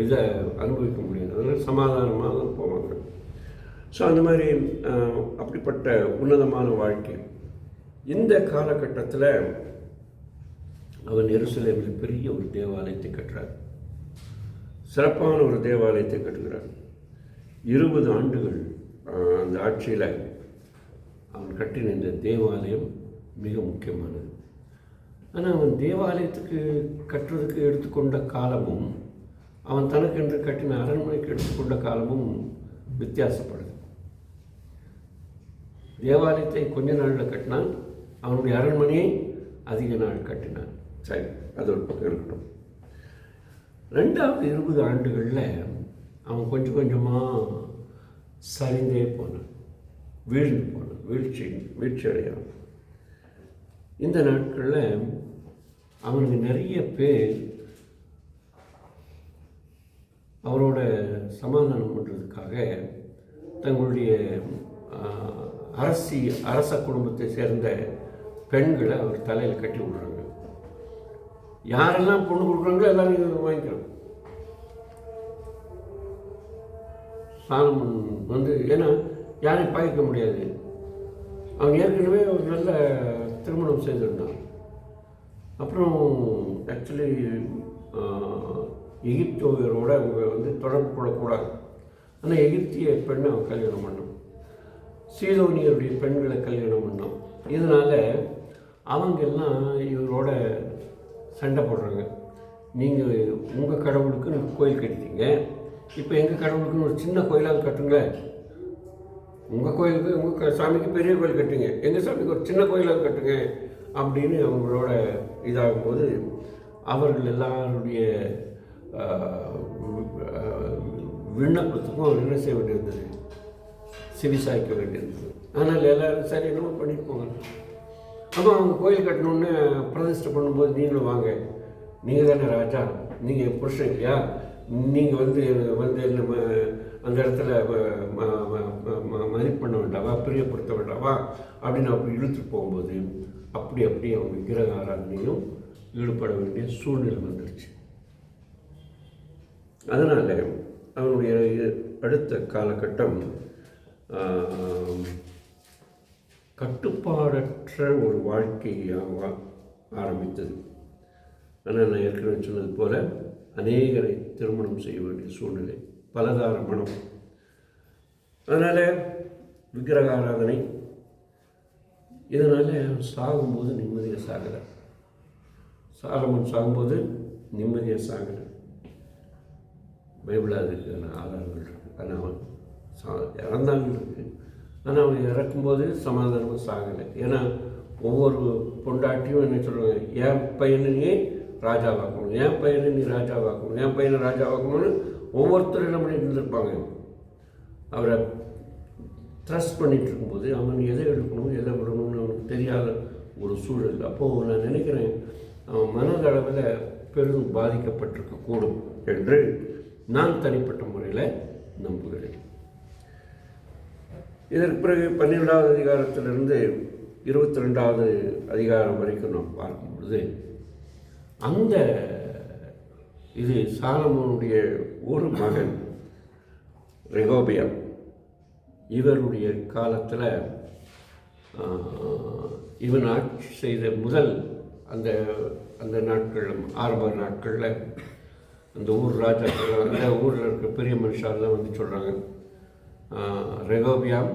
இதை அனுபவிக்க முடியாது, அதனால் சமாதானமாக தான் போவாங்க. ஸோ அந்த மாதிரி அப்படிப்பட்ட உன்னதமான வாழ்க்கை. இந்த காலகட்டத்தில் அவன் எருசலேமில் பெரிய ஒரு தேவாலயத்தை கட்டுறார், சிறப்பான ஒரு தேவாலயத்தை கட்டுகிறார். 20 ஆண்டுகள் அந்த ஆட்சியில் அவன் கட்டின இந்த தேவாலயம் மிக முக்கியமானது. ஆனால் அவன் தேவாலயத்துக்கு கட்டுறதுக்கு எடுத்துக்கொண்ட காலமும் அவன் தனக்கென்று கட்டின அரண்மனைக்கு எடுத்துக்கொண்ட காலமும் வித்தியாசப்படுது. தேவாலயத்தை கொஞ்ச நாளில் கட்டினான், அவனுடைய அரண்மனையை அதிக நாள் கட்டினான். சரி, அது ஒரு பக்கம் இருக்கட்டும். 2வது 20 ஆண்டுகளில் அவன் கொஞ்சம் கொஞ்சமாக சரிந்தே போனான், வீழ்ந்து போனான், வீழ்ச்சி அடையான். இந்த நாட்களில் அவனுக்கு நிறைய பேர் அவரோட சமாதானம் பண்ணுறதுக்காக தங்களுடைய அரச குடும்பத்தை சேர்ந்த பெண்களை அவர் தலையில் கட்டி விடுறாங்க. யாரெல்லாம் பொண்ணு கொடுக்குறாங்களோ எல்லாரும் வாங்கிக்கிறாங்க. சாலமன் ஏன்னா யாரையும் பாய்க்க முடியாது. அவன் ஏற்கனவே ஒரு நல்ல திருமணம் செய்திருந்தான். அப்புறம் ஆக்சுவலி எகிப்தியரோட அவங்க தொடர்பு கொள்ளக்கூடாது. ஆனால் எகிப்திய பெண்ணை அவன் கல்யாணம் பண்ணான், சீதோனியருடைய பெண்களை கல்யாணம் பண்ணான். இதனால் அவங்கெல்லாம் இவரோட சண்டை போடுறாங்க. நீங்கள் உங்கள் கடவுளுக்கு நீங்கள் கோயில் கட்டிட்டீங்க, இப்போ எங்கள் கடவுளுக்குன்னு ஒரு சின்ன கோயிலாக கட்டுங்களேன். உங்கள் கோயிலுக்கு உங்கள் சாமிக்கு பெரிய கோயில் கட்டுங்க, எங்கள் சாமிக்கு ஒரு சின்ன கோயிலாக கட்டுங்க அப்படின்னு அவங்களோட இதாகும்போது அவர்கள் எல்லாருடைய விண்ணப்பத்துக்கும் என்ன செய்ய வேண்டியிருந்தது, செவிசாய்க்க வேண்டியிருந்தது. ஆனால் எல்லோரும் சரி என்னமோ பண்ணிட்டு போங்க. அப்போ அவங்க கோயில் கட்டணுன்னு பிரதிஷ்டை பண்ணும்போது நீங்களும் வாங்க, நீங்கள் தானே ராஜா, நீங்கள் புருஷன் இல்லையா, நீங்கள் நம்ம அந்த இடத்துல மதிப்பு பண்ண வேண்டாவா, பிரியப்படுத்த வேண்டாவா அப்படின்னு அப்படி இழுத்துட்டு போகும்போது அப்படி அவங்க விக்கிரக ஆராதனையும் ஈடுபட வேண்டிய சூழ்நிலை வந்துடுச்சு. அதனால் அவனுடைய அடுத்த காலகட்டம் கட்டுப்பாடற்ற ஒரு வாழ்க்கையாக ஆரம்பித்தது. ஆனால் நான் ஏற்கனவே சொன்னது போல அநேகரை திருமணம் செய்ய வேண்டிய சூழ்நிலை, பலதார மனம். அதனால் விக்கிரக ஆராதனை, இதனால் சாகும்போது நிம்மதியாக சாகலை. சாலமன் சாகும்போது நிம்மதியாக சாகலை. பைபிள் அதுக்கான ஆதாரங்கள் இருக்குது. ஆனால் அவன் இறந்தாங்க இருக்குது. ஆனால் அவன் இறக்கும்போது சமாதானமாக சாகலை. ஏன்னா ஒவ்வொரு பொண்டாட்டியும் என்ன சொல்லுவாங்க, என் பையனையே ராஜாவாக்கணும், என் பையனை நீ ராஜாவாக்கணும், என் பையனை ராஜாவாக்கணும்னு ஒவ்வொருத்தரும் என்ன பண்ணிட்டு இருந்திருப்பாங்க. அவரை ட்ரஸ்ட் பண்ணிகிட்டு இருக்கும்போது அவன் எதை எடுக்கணும் எதை விடணும்னு அவனுக்கு தெரியாத ஒரு சூழல். அப்போது நான் நினைக்கிறேன் அவன் மனதளவில் பெரிதும் பாதிக்கப்பட்டிருக்கக்கூடும் என்று நான் தனிப்பட்ட முறையில் நம்புகிறேன். இதற்கு பிறகு 12வது அதிகாரத்திலிருந்து 22வது அதிகாரம் வரைக்கும் நாம் பார்க்கும் பொழுது அந்த இது சாலமோனுடைய ஒரு மகன் ரெகோபியாம், இவருடைய காலத்தில் இவன் ஆட்சி செய்த முதல் அந்த நாட்கள், ஆரம்ப நாட்களில் அந்த ஊர் ராஜாக்கள், அந்த ஊரில் இருக்க பெரிய மனுஷாலாம் சொல்கிறாங்க, ரெகோபியாம்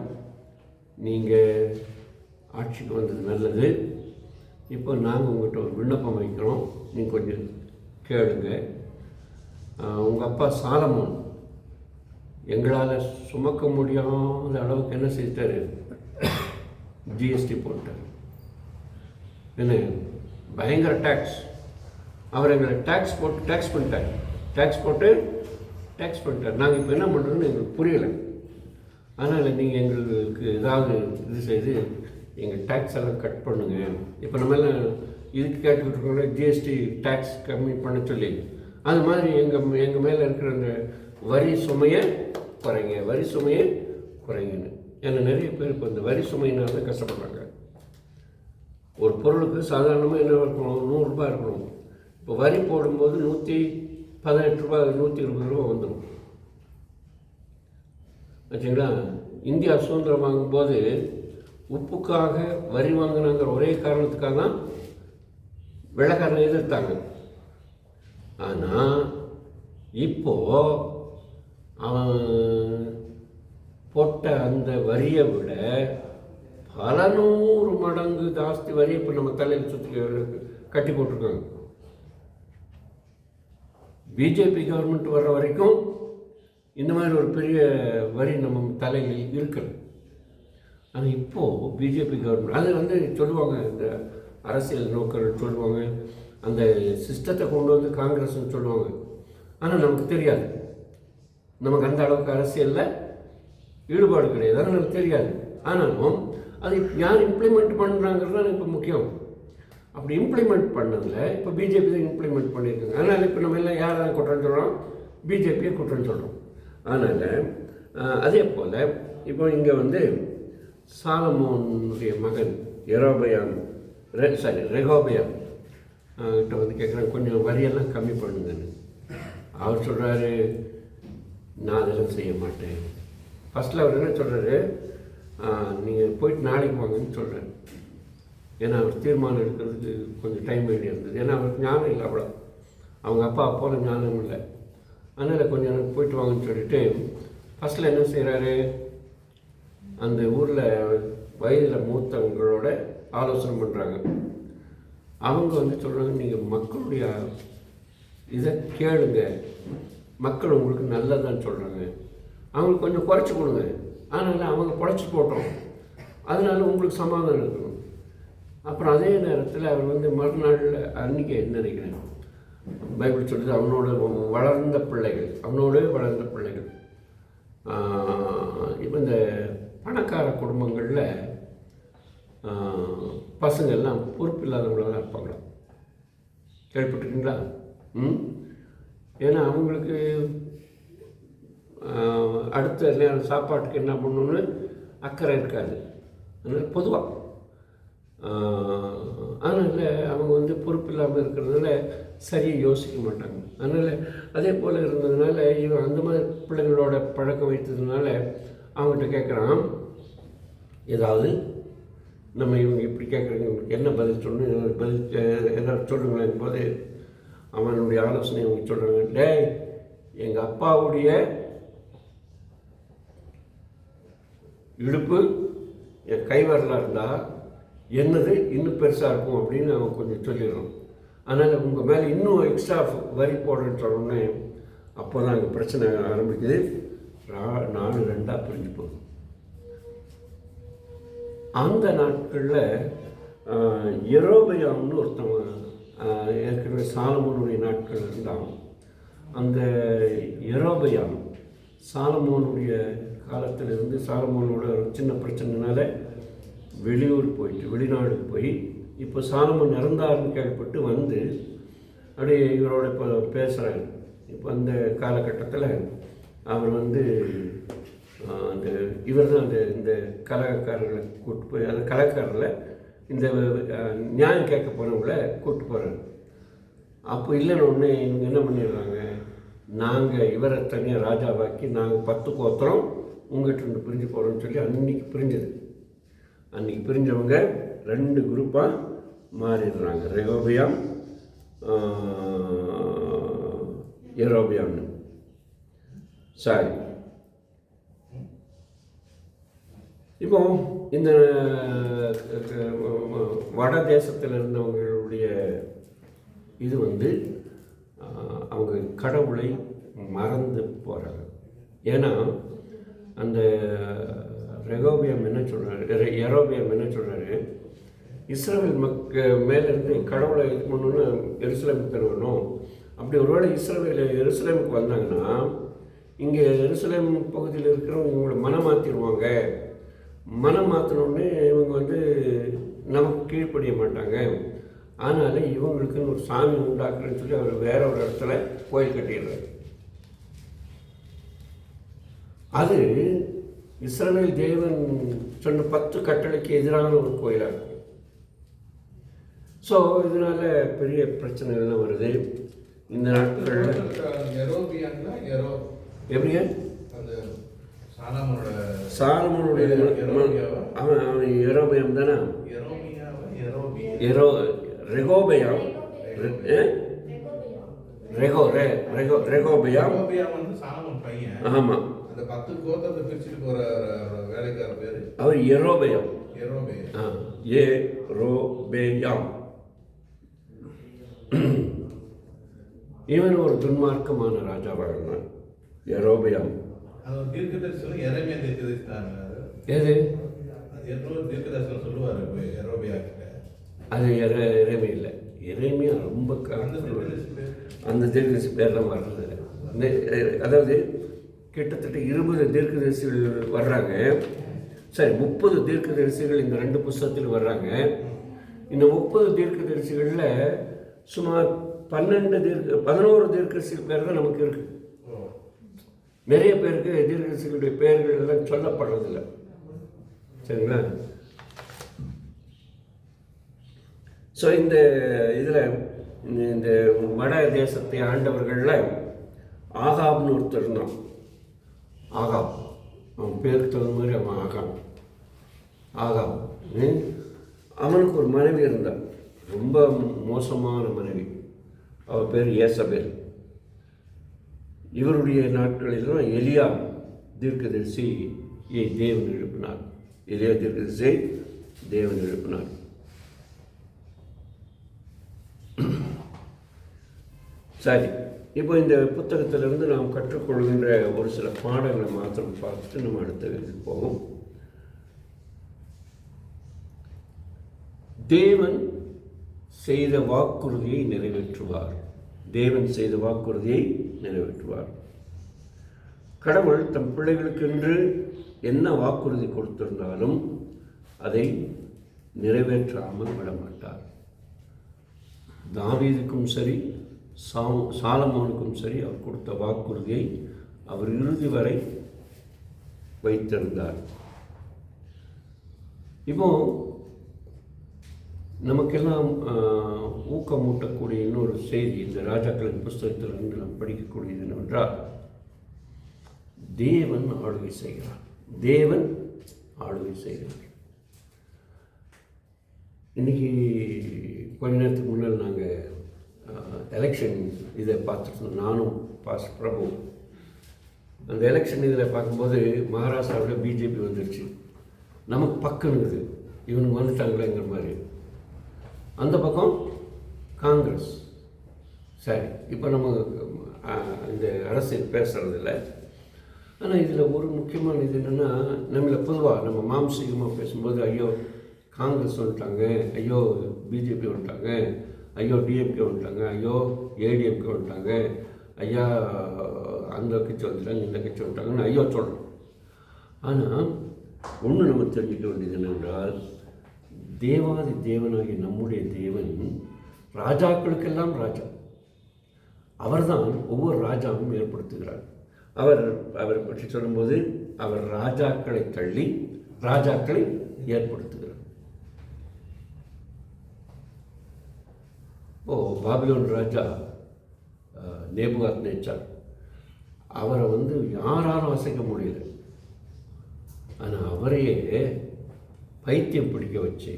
நீங்கள் ஆட்சிக்கு வந்தது நல்லது, இப்போ நாங்கள் உங்கள்கிட்ட ஒரு விண்ணப்பம் வைக்கிறோம், நீங்கள் கொஞ்சம் கேளுங்க. உங்கள் அப்பா சாலமோன் எங்களால் சுமக்க முடியாத அளவுக்கு என்ன செய்தார், ஜிஎஸ்டி போட்டார். என்ன பயங்கர டேக்ஸ், அவர் எங்களை டேக்ஸ் பண்ணிட்டார். நாங்கள் இப்போ என்ன பண்ணுறோன்னு எங்களுக்கு புரியலை. அதனால் நீங்கள் எங்களுக்கு ஏதாவது இது செய்து எங்கள் டேக்ஸ் எல்லாம் கட் பண்ணுங்கள். இப்போ நம்ம எல்லாம் இதுக்கு கேட்டுக்கிட்டு இருக்கோம்ல, ஜிஎஸ்டி டேக்ஸ் கம்மி பண்ண சொல்லி, அது மாதிரி எங்கள் மேலே இருக்கிற அந்த வரி சுமையை குறைங்கன்னு. ஏன்னா நிறைய பேர் இப்போ இந்த வரி சுமையினால் தான் கஷ்டப்படுறாங்க. ஒரு பொருளுக்கு சாதாரணமாக என்ன இருக்கணும், 100 ரூபாய் இருக்கணும். இப்போ வரி போடும்போது 118 ரூபா 120 ரூபா வந்துடும் ஆச்சுங்களா. இந்தியா சுதந்திரம் வாங்கும்போது உப்புக்காக வரி வாங்கினாங்கிற ஒரே காரணத்துக்காக தான் வெள்ளைக்காரனை எதிர்த்தாங்க. ஆனால் இப்போது அவன் போட்ட அந்த வரியை விட பல 100 மடங்கு ஜாஸ்தி வரி இப்போ நம்ம தலையில் சுற்றி கட்டி போட்டிருக்காங்க. பிஜேபி கவர்மெண்ட் வர்ற வரைக்கும் இந்த மாதிரி ஒரு பெரிய வரி நம்ம தலையில் இருக்குது. ஆனால் இப்போது பிஜேபி கவர்மெண்ட் அது சொல்லுவாங்க, இந்த அரசியல் நோக்கர்கள் சொல்லுவாங்க, அந்த சிஸ்டத்தை கொண்டு வந்து காங்கிரஸ்ன்னு சொல்லுவாங்க. ஆனால் நமக்கு தெரியாது. நமக்கு அந்த அளவுக்கு அரசியலில் ஈடுபாடு கிடையாது, அதனால் நமக்கு தெரியாது. ஆனாலும் அதை யார் இம்ப்ளிமெண்ட் பண்ணுறாங்கிறது தான் இப்போ முக்கியம். அப்படி இம்ப்ளிமெண்ட் பண்ணதில் இப்போ பிஜேபி தான் இம்ப்ளிமெண்ட் பண்ணியிருக்காங்க. அதனால் இப்போ நம்ம எல்லாம் யாரை தான் குற்றம் சொல்கிறோம்? பிஜேபியை குற்றம் சொல்கிறோம். அதனால் அதே போல் இப்போ இங்கே வந்து சாலமோனுடைய மகன் ரெகோபெயாம் கிட்ட வந்து கேட்குறாங்க, கொஞ்சம் வரியெல்லாம் கம்மி பண்ணுங்கன்னு. அவர் சொல்கிறாரு, நான் அதெல்லாம் செய்ய மாட்டேன். ஃபஸ்ட்டில் அவர் என்ன சொல்கிறாரு, நீங்கள் போயிட்டு நாளைக்கு வாங்கன்னு சொல்கிறார். ஏன்னா அவர் தீர்மானம் எடுக்கிறதுக்கு கொஞ்சம் டைம் வேண்டி இருந்தது. ஏன்னா அவருக்கு ஞானம் இல்லை, அவ்வளோ அவங்க அப்பா போல் ஞானம் இல்லை. அதனால் கொஞ்சம் எனக்கு போயிட்டு வாங்கன்னு சொல்லிட்டு ஃபஸ்ட்டில் என்ன செய்கிறாரு, அந்த ஊரில் வயதில் மூத்தவங்களோட ஆலோசனை பண்ணுறாங்க. அவங்க வந்து சொல்கிறாங்க, நீங்கள் மக்களுடைய இதை கேளுங்க, மக்கள் உங்களுக்கு நல்லதான்னு சொல்கிறாங்க, அவங்களுக்கு கொஞ்சம் குறைச்சி கொடுங்க, அதனால் அவங்க குறைச்சி போட்டோம், அதனால் உங்களுக்கு சமாதானம் இருக்கணும். அப்புறம் அதே நேரத்தில் அவர் வந்து மறுநாளில் அன்றைக்கி என்ன நினைக்கிறேன், பைபிள் சொல்லுது, அவனோட வளர்ந்த பிள்ளைகள் இப்போ இந்த பணக்கார குடும்பங்களில் பசங்கள்லாம் பொறுப்பு இல்லாதவங்களாம் இருப்பாங்களாம். கேள்விப்பட்டிருக்கீங்களா? ஏன்னா அவங்களுக்கு அடுத்த நேரம் சாப்பாட்டுக்கு என்ன பண்ணணுன்னு அக்கறை இருக்காது. அதனால் பொதுவாக அதனால் அவங்க வந்து பொறுப்பு இல்லாமல் இருக்கிறதுனால சரியாக யோசிக்க மாட்டாங்க. அதனால் அதே போல் இருந்ததுனால இவன் அந்த மாதிரி பிள்ளைங்களோட பழக்கம் வைத்ததுனால அவங்ககிட்ட கேட்குறான், ஏதாவது நம்ம இவங்க இப்படி கேட்குறாங்க, இவங்களுக்கு என்ன பதில் சொல்லணும், பதில் ஏதாவது சொல்லுங்களேன் போது அவனுடைய ஆலோசனை அவங்க சொல்கிறாங்க, டேய் எங்கள் அப்பாவுடைய இடுப்பு என் கைவரலாக இருந்தால் என்னது இன்னும் பெருசாக இருக்கும் அப்படின்னு அவன் கொஞ்சம் சொல்லிடுறோம். அதனால் உங்கள் மேலே இன்னும் எக்ஸ்ட்ரா வரி போடுறேன்னு சொன்னோன்னே அப்போ தான் அங்கே பிரச்சனை ஆரம்பிக்குது. 4 2 பிரிஞ்சு போகுது. அந்த நாட்களில் யெரொபெயாம்னு ஒருத்தவங்க ஏற்கனவே சாலமோனுடைய நாட்கள் இருந்தான். அந்த யெரொபெயாம் சாலமோனுடைய காலத்திலிருந்து சாலமோனோட ஒரு சின்ன பிரச்சனைனால வெளிநாடு போய் இப்போ சாலமோன் இறந்தாருன்னு கேள்விப்பட்டு வந்து அப்படியே இவரோட இப்போ பேசுகிறாரு. இப்போ அந்த காலகட்டத்தில் அவர் வந்து அந்த இவர் தான் இந்த கலகக்காரர்களை கூப்பிட்டு போய் அந்த கலக்காரில் இந்த நியாயம் கேட்க போனவங்கள கூப்பிட்டு போகிறாரு. அப்போ இல்லைன்னு ஒன்று இவங்க என்ன பண்ணிடுறாங்க, நாங்கள் இவரை தனியாக ராஜாவாக்கி நாங்கள் 10 கோத்திரம் உங்கள்கிட்ட இருந்து பிரிஞ்சு போகிறோம்னு சொல்லி அன்றைக்கி பிரிஞ்சது. அன்றைக்கி பிரிஞ்சவங்க 2 குரூப்பாக மாறிடுறாங்க, ரெகோபெயாம் யெரொபெயாம்னு. சரி, இப்போ இந்த வட தேசத்தில் இருந்தவங்களுடைய இது வந்து அவங்க கடவுளை மறந்து போகிறாங்க. ஏன்னா அந்த யெரொபெயாம் என்ன சொல்கிறாரு, இஸ்ரவேல் மேலேருந்து கடவுளை இது பண்ணணுன்னு எருசலேமுக்கு தருவணும். அப்படி ஒருவேளை எருசலேமுக்கு வந்தாங்கன்னா இங்கே எருசலேம் பகுதியில் இருக்கிறவங்க இவங்களை மனம் மாற்றிடுவாங்க. மனம் மாற்றினோடனே இவங்க வந்து நமக்கு கீழ்ப்படிய மாட்டாங்க. அதனால் இவங்களுக்குன்னு ஒரு சாமி உண்டாக்குறேன்னு சொல்லி அவர் வேற ஒரு இடத்துல கோயில் கட்டிடுறாரு. அது இஸ்ரவேல் தேவன் சொன்ன 10 கட்டளைக்கு எதிரான ஒரு கோயிலாக இருக்கும். ஸோ இதனால் பெரிய பிரச்சனைகள்லாம் வருது இந்த நாட்களில். எப்படிங்க சாலமோனுடைய அவன் யெரொபெயாம் தானே, ரெகோபெயாம் ரெகோபெயாம். ஆமாம், அவர் யெரொபெயாம். இவன் ஒரு துன்மார்க்கமான ராஜாவாக இருந்தான் யெரொபெயாம். எது அது எரேமியா இல்லை, எரேமியா ரொம்ப அந்த தீர்க்கதரிசி பேர்லாம் வர்றது. அதாவது கிட்டத்தட்ட 20 தீர்க்கதரிசிகள் வர்றாங்க. சரி, 30 தீர்க்கதரிசிகள் இந்த 2 புஸ்தகத்தில் வர்றாங்க. இந்த 30 தீர்க்கதரிசிகளில் சுமார் 11 தீர்க்கதரிசிகள் பேர் தான் நமக்கு இருக்கு. நிறைய பேருக்கு தீர்க்கதரிசிகளுடைய பெயர்கள் எல்லாம் சொல்லப்படுறதில்லை. சரிங்களா? ஸோ இந்த இதில் இந்த வட தேசத்தை ஆண்டவர்களில் ஆகாப்னு ஒருத்தர் இருந்தான். ஆகாப், அவன் பேருக்கு தகுந்த மாதிரி அவன் ஆகாப். அவனுக்கு ஒரு மனைவி இருந்தான், ரொம்ப மோசமான மனைவி. அவள் பேர் ஏசபேல். இவருடைய நாட்களில் தான் எலியா தீர்க்கதரிசியை தேவன் எழுப்பினார். எலியா தீர்க்கதரிசியை தேவன் எழுப்பினார். சரி, இப்போ இந்த புத்தகத்திலிருந்து நாம் கற்றுக்கொள்கின்ற ஒரு சில பாடங்களை மாத்திரம் பார்த்துட்டு நம்ம அடுத்த இதுக்கு போவோம். தேவன் செய்த வாக்குறுதியை நிறைவேற்றுவார். தேவன் செய்த வாக்குறுதியை நிறைவேற்றுவார். கடவுள் தம் பிள்ளைகளுக்கென்று என்ன வாக்குறுதி கொடுத்திருந்தாலும் அதை நிறைவேற்றாமல் விடமாட்டார். தாவீதுக்கும் சரி, சாலமோனுக்கும் சரி, அவர் கொடுத்த வாக்குறுதியை அவர் இறுதி வரை வைத்திருந்தார். இப்போ நமக்கெல்லாம் ஊக்கமூட்டக்கூடிய இன்னொரு செய்தி இந்த ராஜாக்களின் புஸ்தகத்திலிருந்து நாம் படிக்கக்கூடியது என்னவென்றால், தேவன் ஆளுகை செய்கிறார். தேவன் ஆளுகை செய்கிறார். இன்னைக்கு கொஞ்ச நேரத்துக்கு முன்னால் நாங்கள் எலெக்ஷன் இதை பார்த்துருந்தோம், நானும் பாஸ் பிரபு. அந்த எலெக்ஷன் இதில் பார்க்கும்போது மகாராஷ்டிராவில் பிஜேபி வந்துருச்சு. நமக்கு பக்கம்னுது, இவனுக்கு வந்துட்டாங்களேங்கிற மாதிரி. அந்த பக்கம் காங்கிரஸ். சரி, இப்போ நம்ம இந்த அரசியல் பேசுகிறதில்ல. ஆனால் இதில் ஒரு முக்கியமான இது என்னென்னா, நம்மளை பொதுவாக நம்ம மாம்சீகமாக பேசும்போது ஐயோ காங்கிரஸ் வந்துட்டாங்க, ஐயோ பிஜேபி வந்துட்டாங்க, ஐயோ டிஎம்கே வந்துட்டாங்க, ஐயோ ஏடிஎம்கே வந்துட்டாங்க, ஐயா அந்த கட்சி வந்துட்டாங்க, இந்த கட்சி வந்துட்டாங்கன்னு ஐயோ சொல்கிறோம். ஆனால் ஒன்று நம்ம தெரிஞ்சுக்க வேண்டியது என்னென்றால், தேவாதி தேவனாகிய நம்முடைய தேவன் ராஜாக்களுக்கெல்லாம் ராஜா. அவர்தான் ஒவ்வொரு ராஜாவும் ஏற்படுத்துகிறார். அவரை பற்றி சொல்லும்போது அவர் ராஜாக்களை தள்ளி ராஜாக்களை ஏற்படுத்துகிறார். பாபிலோன் ராஜா நேபுகாத்நேச்சார், அவரை யாராலும் அசைக்க முடியல. ஆனால் அவரையே பைத்தியம் பிடிக்க வச்சு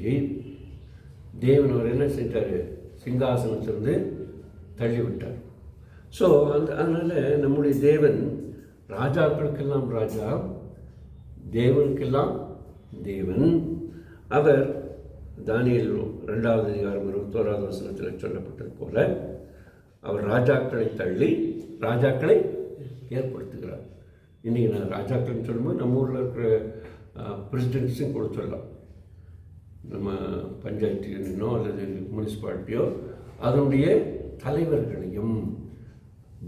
தேவன் அவர் என்ன செஞ்சார், சிங்காசனத்திலிருந்து தள்ளிவிட்டார். ஸோ அதனால் நம்முடைய தேவன் ராஜாக்களுக்கெல்லாம் ராஜா, தேவனுக்கெல்லாம் தேவன். அவர் தானியேல் 2வது அதிகாரம் 21வது வசனத்தில் சொல்லப்பட்டது போல அவர் ராஜாக்களை தள்ளி ராஜாக்களை ஏற்படுத்துகிறார். இன்றைக்கி நான் ராஜாக்கள்னு சொல்லும்போது நம்ம ஊரில் இருக்கிற பிரசிடென்ட்ஸும் கூட சொல்லலாம். நம்ம பஞ்சாயத்து யூனியனோ அல்லது முனிசிபாலிட்டியோ அதனுடைய தலைவர்களையும்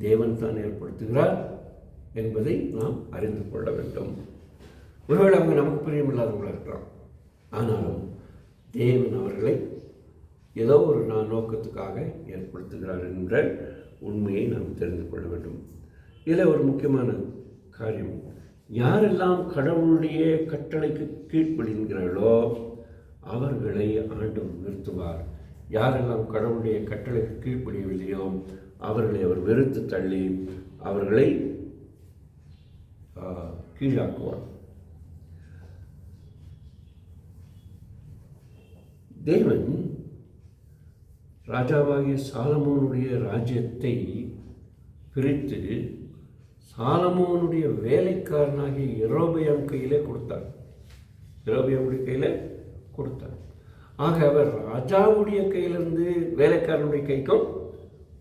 தேவன் தான் ஏற்படுத்துகிறார் என்பதை நாம் அறிந்து கொள்ள வேண்டும். ஒருவேளை அவங்க நமக்கு பிரியமில்லாதவங்களாக இருக்கலாம், ஆனாலும் தேவன் அவர்களை ஏதோ ஒரு நோக்கத்துக்காக ஏற்படுத்துகிறார் என்ற உண்மையை நாம் தெரிந்து கொள்ள வேண்டும். இதில் ஒரு முக்கியமான காரியம், யாரெல்லாம் கடவுளுடைய கட்டளைக்கு கீழ்ப்படிகிறார்களோ அவர்களை ஆண்டவர் நிறுத்துவார். யாரெல்லாம் கடவுளுடைய கட்டளைக்கு கீழ்ப்படியவில்லையோ அவர்களை அவர் வெறுத்து தள்ளி அவர்களை கீழாக்குவார். தேவன் ராஜாவாகிய சாலமோனுடைய ராஜ்யத்தை பிரித்து சாலமோனுடைய வேலைக்காரனாகிய யெரொபெயாம் கையிலே கொடுத்தார். யெரொபெயாமுடைய கையில் கொடுத்தார். ஆக அவர் ராஜாவுடைய கையிலிருந்து வேலைக்காரனுடைய கைக்கும்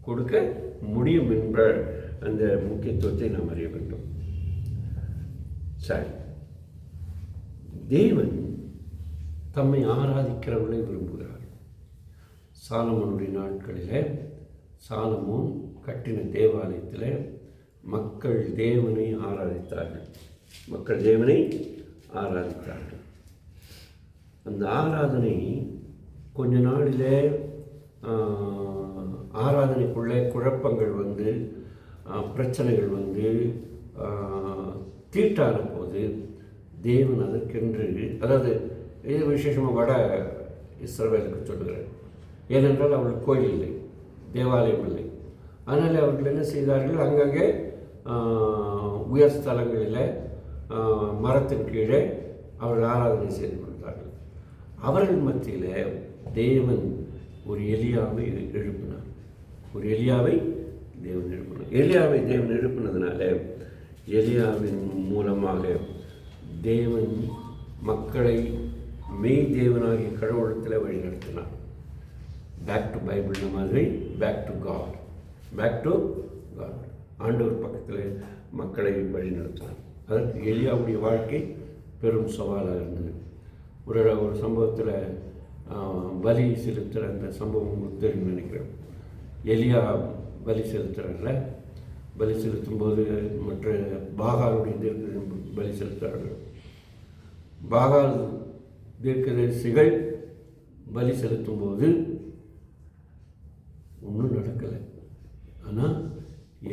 கொடுக்க முடியும் என்ற அந்த முக்கியத்துவத்தை நாம் அறிய வேண்டும். சரி, தேவன் தம்மை ஆராதிக்கிறவர்களை விரும்புகிறார். சாலமோனுடைய நாட்களில் சாலமோன் கட்டின தேவாலயத்தில் மக்கள் தேவனை ஆராதித்தார்கள். மக்கள் தேவனை ஆராதித்தார்கள். அந்த ஆராதனை கொஞ்ச நாளிலே ஆராதனைக்குள்ளே குழப்பங்கள் வந்து பிரச்சனைகள் வந்து தீட்டான போது தேவன் அதற்கென்று, அதாவது இது விசேஷமாக வட இஸ்ரவேலுக்கு சொல்லுகிறேன். ஏனென்றால் அவர்கள் கோயில் இல்லை, தேவாலயம் இல்லை. அதனால் அவர்கள் என்ன செய்தார்கள், அங்கங்கே உயர் ஸ்தலங்களில் மரத்தின் கீழே அவர்கள் ஆராதனை செய்து கொண்டார்கள். அவர்கள் மத்தியில் தேவன் ஒரு எலியாவை எழுப்பினார். எலியாவை தேவன் எழுப்பினதுனால எலியாவின் மூலமாக தேவன் மக்களை மெய் தேவனாகிய கடவுளத்தில் வழி நடத்தினார். பேக் டு பைபிள் மாதிரி பேக் டு காட். ஆண்டவர் பக்கத்தில் மக்களை வழி நடத்தினார். அதற்கு எலியாவுடைய வாழ்க்கை பெரும் சவாலாக இருந்தது. ஒரு சம்பவத்தில் பலி செலுத்துகிற அந்த சம்பவம் உங்களுக்கு தெரியும் நினைக்கிறேன். எலியா பலி செலுத்துகிறார்ல, பலி செலுத்தும்போது மற்ற பாகாலுடைய தீர்க்க பலி செலுத்துகிறார்கள். பாகால் தீர்க்கதரிசிகள் பலி செலுத்தும்போது ஒன்றும் நடக்கலை. ஆனால்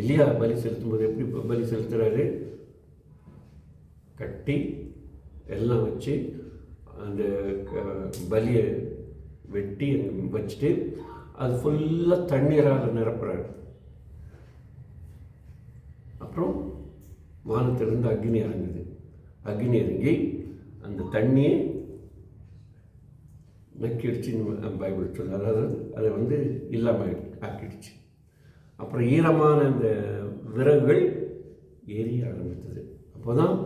எலியா பலி செலுத்தும்போது எப்படி பலி செலுத்துகிறாரு, கட்டி எல்லாம் வச்சு அந்த பலியை வெட்டி வச்சுட்டு அது ஃபுல்லாக தண்ணீரால் நிரப்புறாரு. அப்புறம் வானத்திலிருந்து அக்னி இறங்குது. அக்னி இறங்கி அந்த தண்ணியை நக்கிடுச்சின்னு பைபிள் சொல்லு. அதாவது அதை வந்து இல்லாமல் ஆக்கிடுச்சு. அப்புறம் ஈரமான அந்த விறகுகள் எரிய ஆரம்பித்தது. அப்போ தான்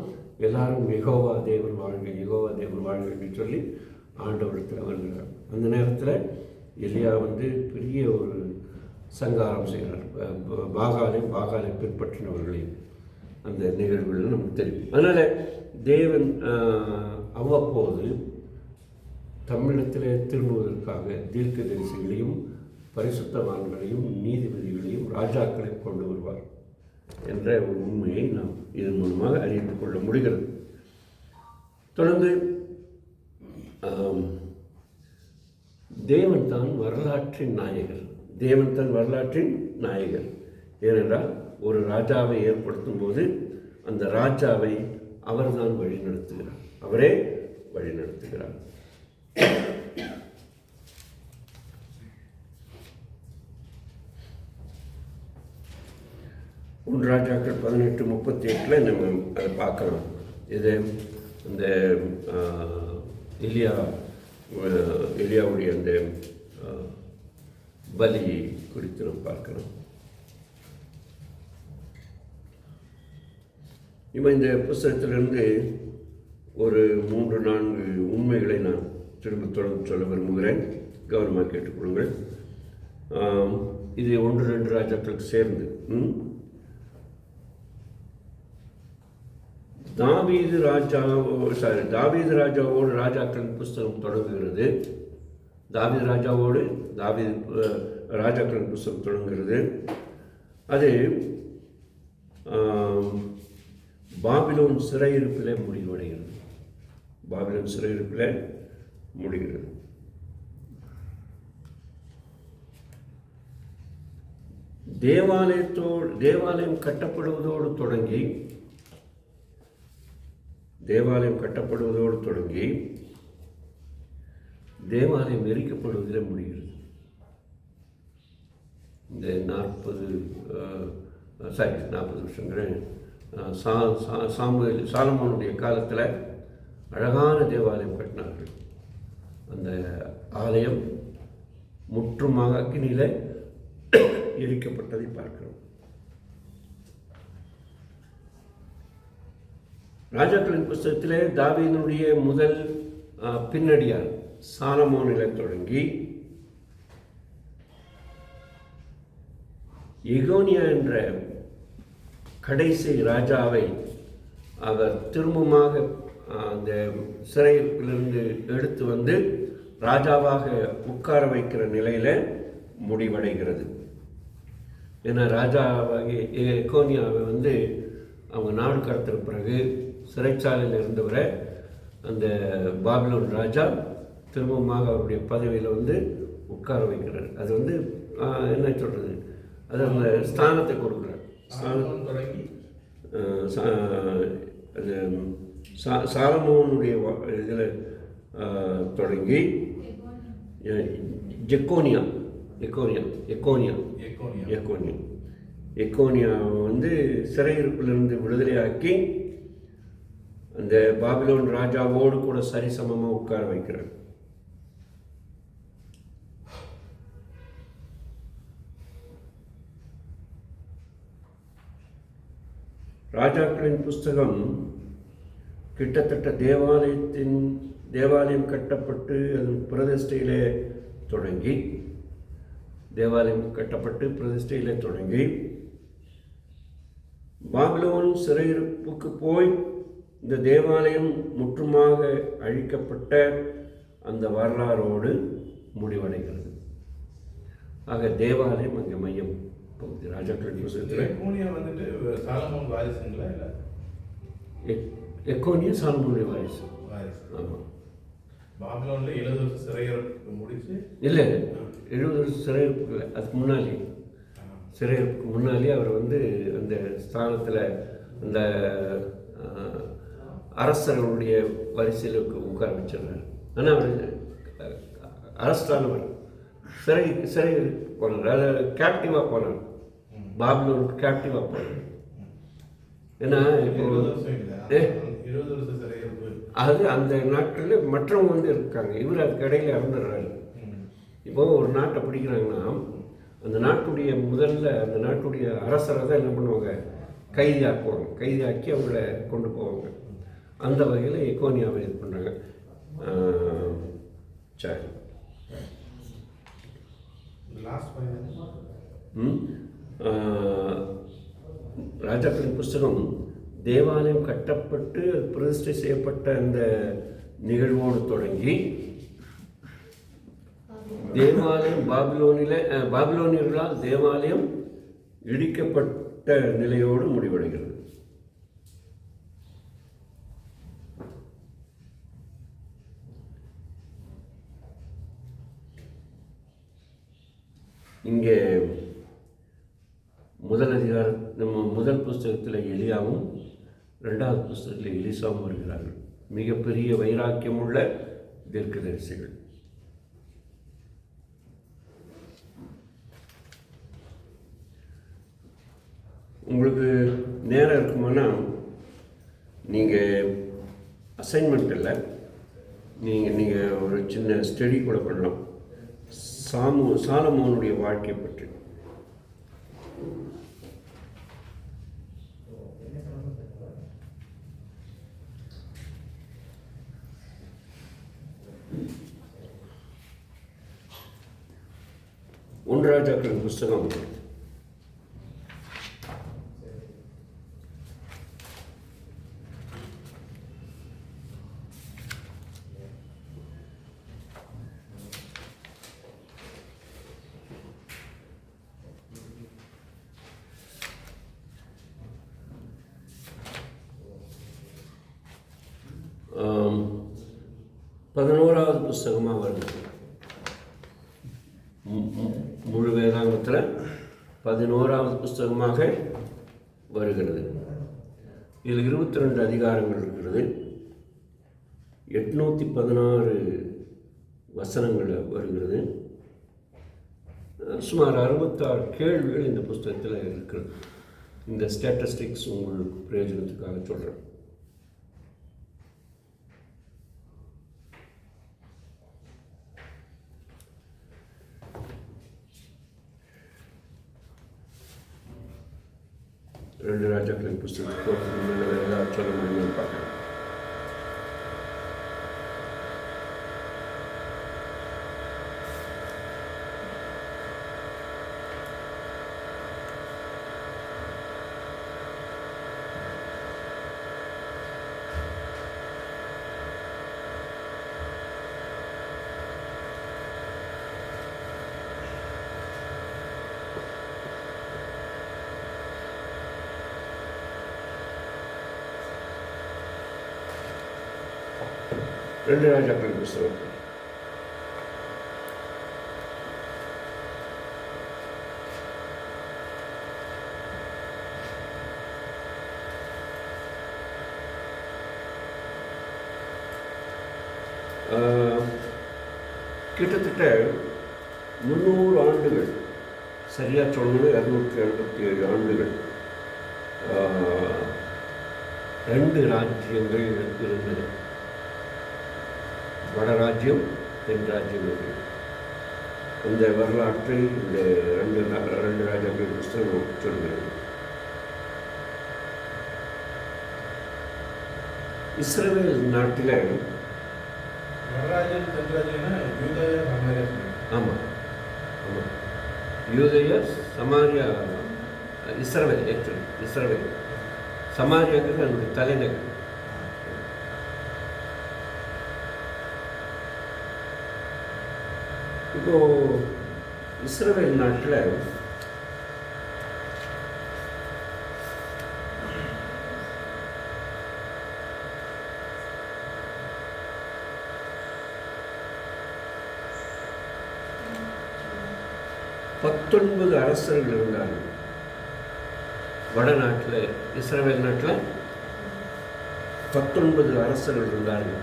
எல்லாரும் யெகோவா தேவன் வாழ்க என்று சொல்லி ஆண்டவரத்தில் வருகிறார். அந்த நேரத்தில் எலியா வந்து பெரிய ஒரு சங்காரம் செய்கிறார். பாகாலை பின்பற்றினவர்களையும் அந்த நிகழ்வுகள் நமக்கு தெரியும். அதனால் தேவன் அவ்வப்போது தமிழத்தில் திரும்புவதற்காக தீர்க்கதரிசிகளையும் பரிசுத்தவான்களையும் நீதிபதிகளையும் ராஜாக்களையும் கொண்டு வருவார் என்ற ஒரு உண்மையை நாம் இதன் மூலமாக அறிந்து கொள்ள முடிகிறது. தொடர்ந்து தேவன் தான் வரலாற்றின் நாயகர். ஏனென்றால் ஒரு ராஜாவை ஏற்படுத்தும் போது அந்த ராஜாவை அவர்தான் அவரே வழி நடத்துகிறார். ஒன்று ராஜாக்கள் 18:38 நம்ம அதை பார்க்கலாம். இது இந்த எலியாவுடைய அந்த பலி குறித்து நம்ம பார்க்கலாம். இப்போ இந்த புத்தகத்திலிருந்து ஒரு 3-4 உண்மைகளை நான் தொடர்ந்து சொல்ல விரும்புகிறேன். கவனமாக கேட்டுக்கொள்ளுங்கள். இது 1-2 ராஜாக்களுக்கு சேர்ந்து தாவீது ராஜாவோடு ராஜாக்களின் புஸ்தகம் தொடங்குகிறது. ராஜாக்களின் புஸ்தகம் தொடங்குகிறது. அது பாபிலோன் சிறையிருப்பில் முடிகிறது. தேவாலயம் கட்டப்படுவதோடு தொடங்கி தேவாலயம் எரிக்கப்படுவதில் முடிகிறது. இந்த 40 வருஷங்கள் சாலமோனுடைய காலத்தில் அழகான தேவாலயம் கட்டினார்கள். அந்த ஆலயம் முற்றுமாக அக்கினியில் எரிக்கப்பட்டதை பார்க்கிறோம். ராஜாக்களின் புஸ்தகத்திலே தாவீதுடைய முதல் பின்னடியார் சாலமோனில் தொடங்கி எகோனியா என்ற கடைசி ராஜாவை அவர் திரும்பமாக அந்த சிறையிலிருந்து எடுத்து வந்து ராஜாவாக உட்கார வைக்கிற நிலையில் முடிவடைகிறது. ஏன்னா ராஜாவாகி எக்கோனியாவை வந்து அவங்க நாடு கடத்துற பிறகு சிறைச்சாலையில் இருந்தவரை அந்த பாபிலோன் ராஜா திரும்பமாக அவருடைய பதவியில் வந்து உட்கார வைக்கிறார். அது வந்து என்ன சொல்கிறது, அது அந்த ஸ்தானத்தை கொடுக்குறார். அது சாலமோனுடைய இதில் தொடங்கி எக்கோனியா வந்து சிறையிருப்பிலிருந்து விடுதலையாக்கி அந்த பாபிலோன் ராஜாவோடு கூட சரிசமமாக உட்கார வைக்கிறார். ராஜாக்களின் புஸ்தகம் கிட்டத்தட்ட தேவாலயம் கட்டப்பட்டு அதன் பிரதிஷ்டையிலே தொடங்கி பாபிலோன் சிறையிருப்புக்கு போய் இந்த தேவாலயம் முற்றுமாக அழிக்கப்பட்ட அந்த வரலாறோடு முடிவடைகிறது. ஆக தேவாலயம் அங்கே மையம் பகுதி. ராஜாக்களின் புஸ்தகத்தில் எக்கோனியா சாலமோனுடைய வாரிசு. ஆமாம். பாபிலோனில் 70 வருஷம் சிறையிருப்பு முடிச்சு இல்லை, 70 வருஷம் சிறையிருப்பு இல்லை, அதுக்கு முன்னாலே அவர் வந்து அந்த ஸ்தானத்தில் அந்த அரசர்களுடைய வரிசையில் உட்கார வச்சிடுறார். ஆனால் அவர் அரசானவர் சிறை போனார், அதாவது கேப்டிவாக போனார், பாபிலோனுக்கு கேப்டிவாக போனார். ஏன்னா இப்போ அது அந்த நாட்களில் மற்றவங்க வந்து இருக்காங்க, இவர் அதுக்கு இடையில இறந்துடுறாரு. இப்போ ஒரு நாட்டை பிடிக்கிறாங்கன்னா அந்த நாட்டுடைய அந்த நாட்டுடைய அரசரை தான் என்ன பண்ணுவாங்க, கைதியாக்கி அவங்கள கொண்டு போவாங்க. அந்த வகையில் எக்கோனியாவை இது பண்ணுறாங்க. சரி, ராஜாக்களின் புஸ்தகம் தேவாலயம் கட்டப்பட்டு பிரதிஷ்டை செய்யப்பட்ட அந்த நிகழ்வோடு தொடங்கி தேவாலயம் பாபிலோனியர்களால் தேவாலயம் இடிக்கப்பட்ட நிலையோடு முடிவடைகிறது. இங்கே முதல் புஸ்தகத்தில் எலியாவும் 2வது புஸ்தகத்தில் எலிசாவும் வருகிறார்கள். மிகப்பெரிய வைராக்கியமுள்ள தீர்க்கதரிசிகள். உங்களுக்கு நேரம் இருக்குமானா நீங்கள் அசைன்மெண்ட் இல்லை, நீங்கள் ஒரு சின்ன ஸ்டடி கூட பண்ணலாம். சாலமோனுடைய வாழ்க்கையை பற்றி. ஒன்று ராஜாக்களின் புஸ்தகம் 11வது புஸ்தகமாக வருது. முழு வேதாங்கத்தில் 11வது புஸ்தகமாக வருகிறது. இதில் 22 அதிகாரங்கள் இருக்கிறது. 816 வசனங்கள் வருகிறது. சுமார் 66 கேள்விகள் இந்த புஸ்தகத்தில் இருக்கிறது. இந்த ஸ்டாட்டிஸ்டிக்ஸ் உங்களுக்கு பிரயோஜனத்துக்காக சொல்கிறேன். ரெண்டு ராஜாக்களின் புஸ்தகத்துக்கு ஏதாவது சொல்ல முடியும்னு பார்க்குறேன். ரெண்டு ராஜாக்களின் புஸ்தகம். கிட்டத்தட்ட 300 ஆண்டுகள், சரியாக சொல்லணும் 287 ஆண்டுகள் 2 ராஜ்யங்கள் இருந்தது. வடராஜ்யம், தென் ராஜ்யம். அந்த வரலாற்றை இந்த ரெண்டு ராஜாக்கள் புஸ்தகம் சொல்கிறது. இஸ்ரவேல் நாட்டில் ஆமாம் ஆமாம் யூதேயா சமாரியா இஸ்ரவேல் ஆக்சுவலி இஸ்ரவேல் சமாரியாங்கிறது அதனுடைய தலைநகர். இப்போ இஸ்ரவேல் நாட்டில் பத்தொன்பது அரசர்கள் இருந்தார்கள். வடநாட்டில் இஸ்ரவேல் நாட்டில் 19 அரசர்கள் இருந்தார்கள்.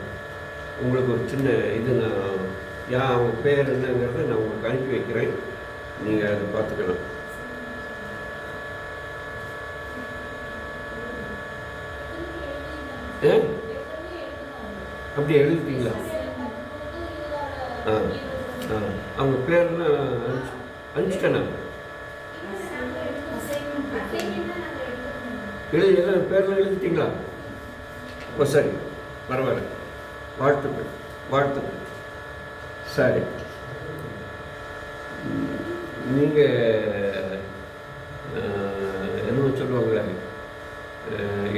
உங்களுக்கு ஒரு சின்ன இது நான் அவங்க பேர் என்னங்கிறத நான் உங்களுக்கு அனுப்பி வைக்கிறேன், நீங்கள் அதை பார்த்துக்கலாம். அப்படி எழுதிட்டீங்களா? அவங்க பேர்லாம் அனுப்பிச்சிட்டேண்ணா. எல்லாம் பேர்லாம் எழுதிட்டீங்களா? ஓ சரி, பரவாயில்ல, வாழ்த்துக்கள் வாழ்த்துக்கள். சரி, நீங்கள் என்ன சொல்லுவாங்களே,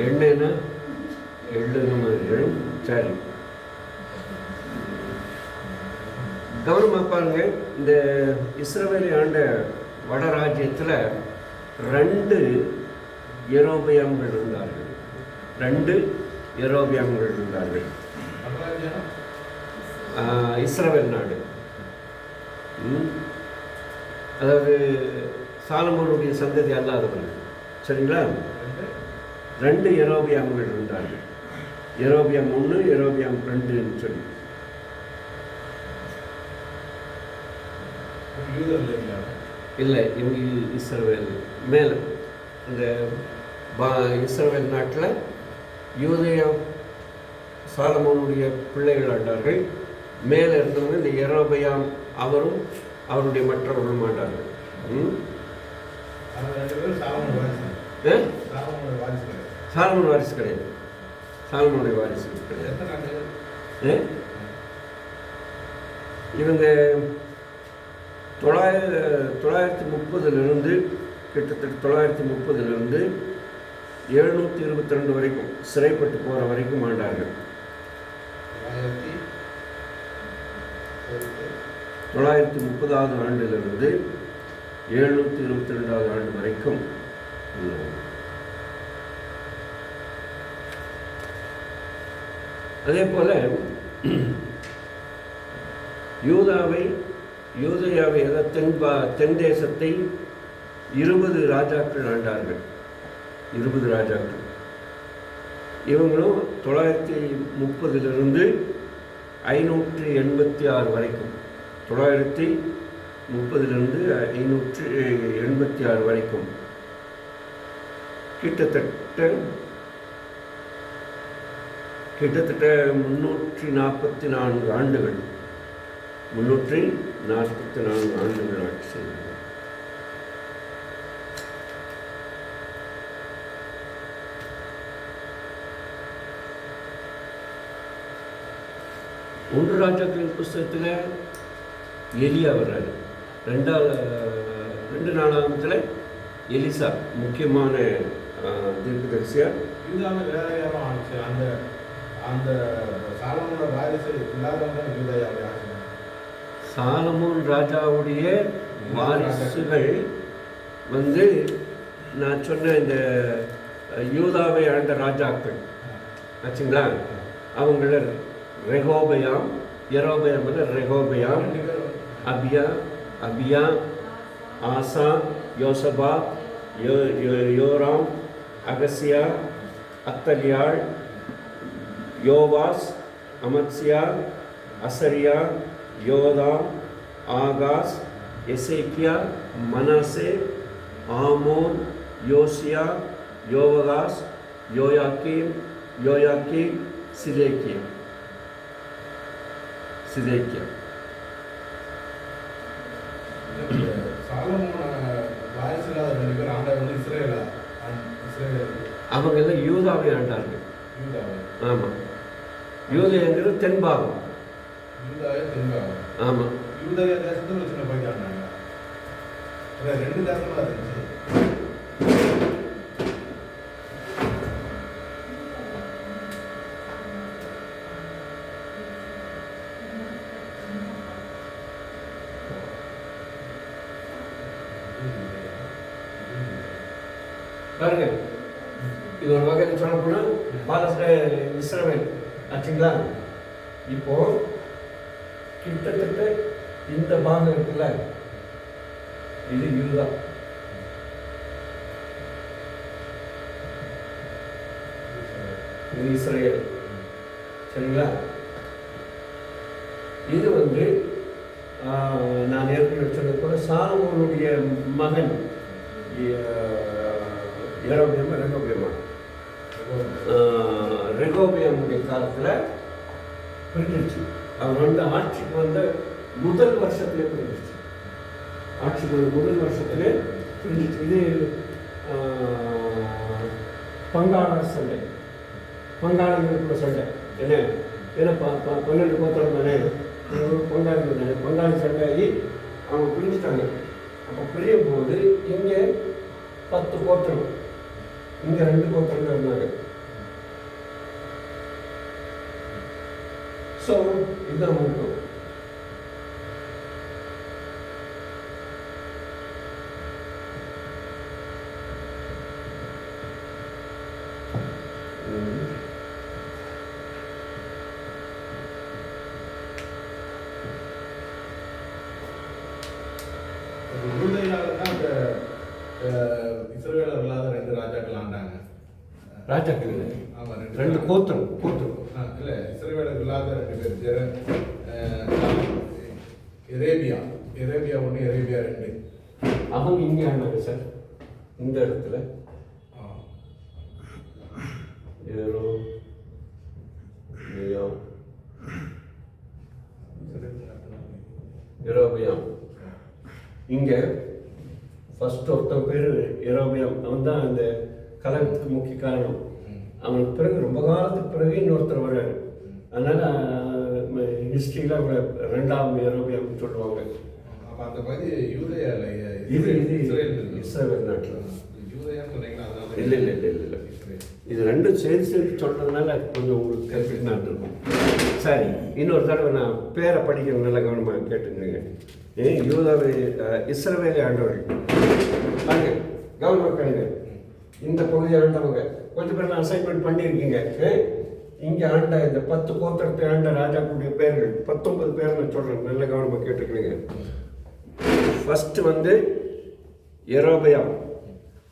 எண்ணெய்னா எள்ளுன மாதிரி எழும். சரி, கவனமாக பாருங்க. இந்த இஸ்ரவேலை ஆண்ட வடராஜ்யத்தில் 2 யெரொபெயாம்கள் இருந்தார்கள். 2 யெரொபெயாம்கள் இருந்தார்கள். இஸ்ரவேல் நாடு, அதாவது சாலமோனுடைய சந்ததி அல்லாதவர்கள். சரிங்களா? 2 யெரொபெயாம்கள் இருந்தார்கள். யெரொபெயாம் 1, யெரொபெயாம் 2ன்னு சொல்லி. இல்லை, இவங்க இஸ்ரவேல் மேலே இந்த இஸ்ரவேல் நாட்டில் யூதேயா சாலமோனுடைய பிள்ளைகள் ஆண்டார்கள். மேலே இருந்தவங்க இந்த யெரொபெயாம், அவரும் அவருடைய மற்றவர்களும் ஆண்டார்கள். சாலமோன் வாரிசு கிடையாது. சாலமோனுடைய வாரிசு கிடையாது. இவங்க 930 கிட்டத்தட்ட 930 722 வரைக்கும் சிறைப்பட்டு போகிற வரைக்கும் ஆண்டார்கள். 930வது ஆண்டிலிருந்து 722வது ஆண்டு வரைக்கும். அதே போல யூதேயாவை தென் தேசத்தை 20 ராஜாக்கள் ஆண்டார்கள். 20 ராஜாக்கள். இவங்களும் 930 586 வரைக்கும், 930 586 வரைக்கும் கிட்டத்தட்ட 344 ஆண்டுகள் 344 ஆண்டுகள் ஆட்சி செய்தார்கள். ஒன்று ராஜாக்களின் புஸ்தகத்தில் எலியா வர்றாரு. 2 நாளாகமத்தில் எலிசா முக்கியமான தீர்க்கதரிசியா. சாலமோன் ராஜாவுடைய வாரிசுகள் நான் சொன்ன இந்த யூதாவை ஆண்ட ராஜாக்கள் ஆச்சுங்களா, அவங்கள ரெகோபயாம், யரோபயாம் இல்லை ரெகோபயாம், அபியா, அபியா, ஆசா, யோசபா, யோராம், அகசியா, அத்தலியாள், யோவாஸ், அமத்சியா, அசரியா, யோதாம், ஆகாஸ், எசேக்கியா, மனாசே, ஆமோன், யோசியா, யோவகாஸ், யோயாக்கீம், சிதேக்கியா. அவங்க எல்லாம் யூதாவை ஆண்டார்கள். ஆமாம், யூதைங்கிறது தென்பாகம். ஆமாம், யூதய தேசத்துல ஒரு சின்ன பகுதி ஆண்டாங்க. ரெண்டு தேசமா இருந்துச்சு. பாருங்க, இது ஒரு வகையில் சொல்ல போனால் பாலஸ்தீன இஸ்ரவேல் ஆச்சுங்களா. இப்போ கிட்டத்தட்ட இந்த பாகம் இருக்குல்ல, இது யூதா. இது இஸ்ரேல், சரிங்களா. இது வந்து நான் ஏற்கனவே சொன்னது போல சாலமோனுடைய மகன் ரெகோபியமுடைய காலத்தில் பிரிஞ்சிருச்சு. அவர் வந்து ஆட்சிக்கு வந்த முதல் வருஷத்திலே பிரிஞ்சிருச்சு. ஆட்சிக்கு வந்த முதல் வருஷத்திலே பிரிஞ்சிச்சு. இது பங்காள சண்டை, பங்காளிகளுக்குள்ள சண்டை. என்ன ஏன்னா 12 கோத்திரம் தானே, பங்காளிகள் தானே, பங்காளி சண்டையாகி அவங்க பிரிஞ்சுட்டாங்க. அப்போ பிரியும் போது இங்கே 10 கோத்திரம், இங்கே 2 கோத்திரம் இருந்தாங்க. ஸோ இதுதான் முக்கியம். இஸ்ரவேலர் இல்லாத 2 ராஜாக்கள் ஆண்டாங்க. ராஜாக்கள் ஆமாம், 2 கோத்திரம். இல்லை, இஸ்ரவேலர் இல்லாத 2 பேர். எரேபியா 1, எரேபியா 2. அவங்க இங்கே ஆனாங்க சார், இந்த இடத்துல. யரோபியாம் இங்கே ஃபர்ஸ்ட் ஒருத்தன் பேர் யரோபியாம். அவன் தான் அந்த கலகத்துக்கு முக்கிய காரணம். அவனுக்கு பிறகு ரொம்ப காலத்துக்கு பிறகு இன்னொருத்தர் வர்றாரு. அதனால் ஹிஸ்ட்ரியில் அவங்கள 2ஆம் யரோபியாம்னு சொல்லுவாங்க. அந்த மாதிரி யூதயா இது இஸ்ரேல் நாட்டில் இல்லை. இது 2 சேர்த்து சொல்கிறதுனால கொஞ்சம் உங்களுக்கு கன்ஃபியூஷனாக இருக்கும். சரி, இன்னொரு தடவை நான் பேரை படிக்கிற நல்ல கவனமாக கேட்டுக்கிறேங்க. யூதாவை இஸ்ரவேலை ஆண்டவர்கள் பாருங்க, கவனமாக கேளுங்க. இந்த பகுதியை ஆண்டவங்க கொஞ்சம் பேர் நான் அசைன்மெண்ட் பண்ணியிருக்கீங்க. இங்கே ஆண்ட இந்த 10 கோத்திரத்தை ஆண்ட ராஜாக்குடைய பேர்கள் 19 பேர் நான் சொல்கிறேன், நல்ல கவனமாக கேட்டுக்கிறீங்க. ஃபஸ்ட்டு வந்து யரோபயாம்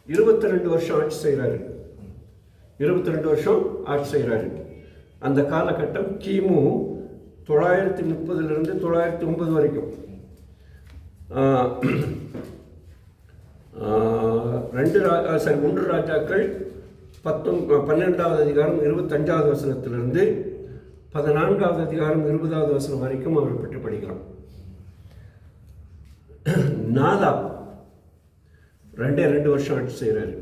22 வருஷம் ஆட்சி செய்கிறாரு. 22 வருஷம் ஆட்சி செய்கிறாரு. அந்த காலகட்டம் கிமு 930 909 வரைக்கும். 1 ராஜாக்கள் 12வது அதிகாரம் 25வது வசனத்திலிருந்து 14வது அதிகாரம் 20வது வசனம் வரைக்கும் அவரை பற்றி படிக்கலாம். நாதாப் 2 வருஷம் ஆட்சி செய்கிறாரு.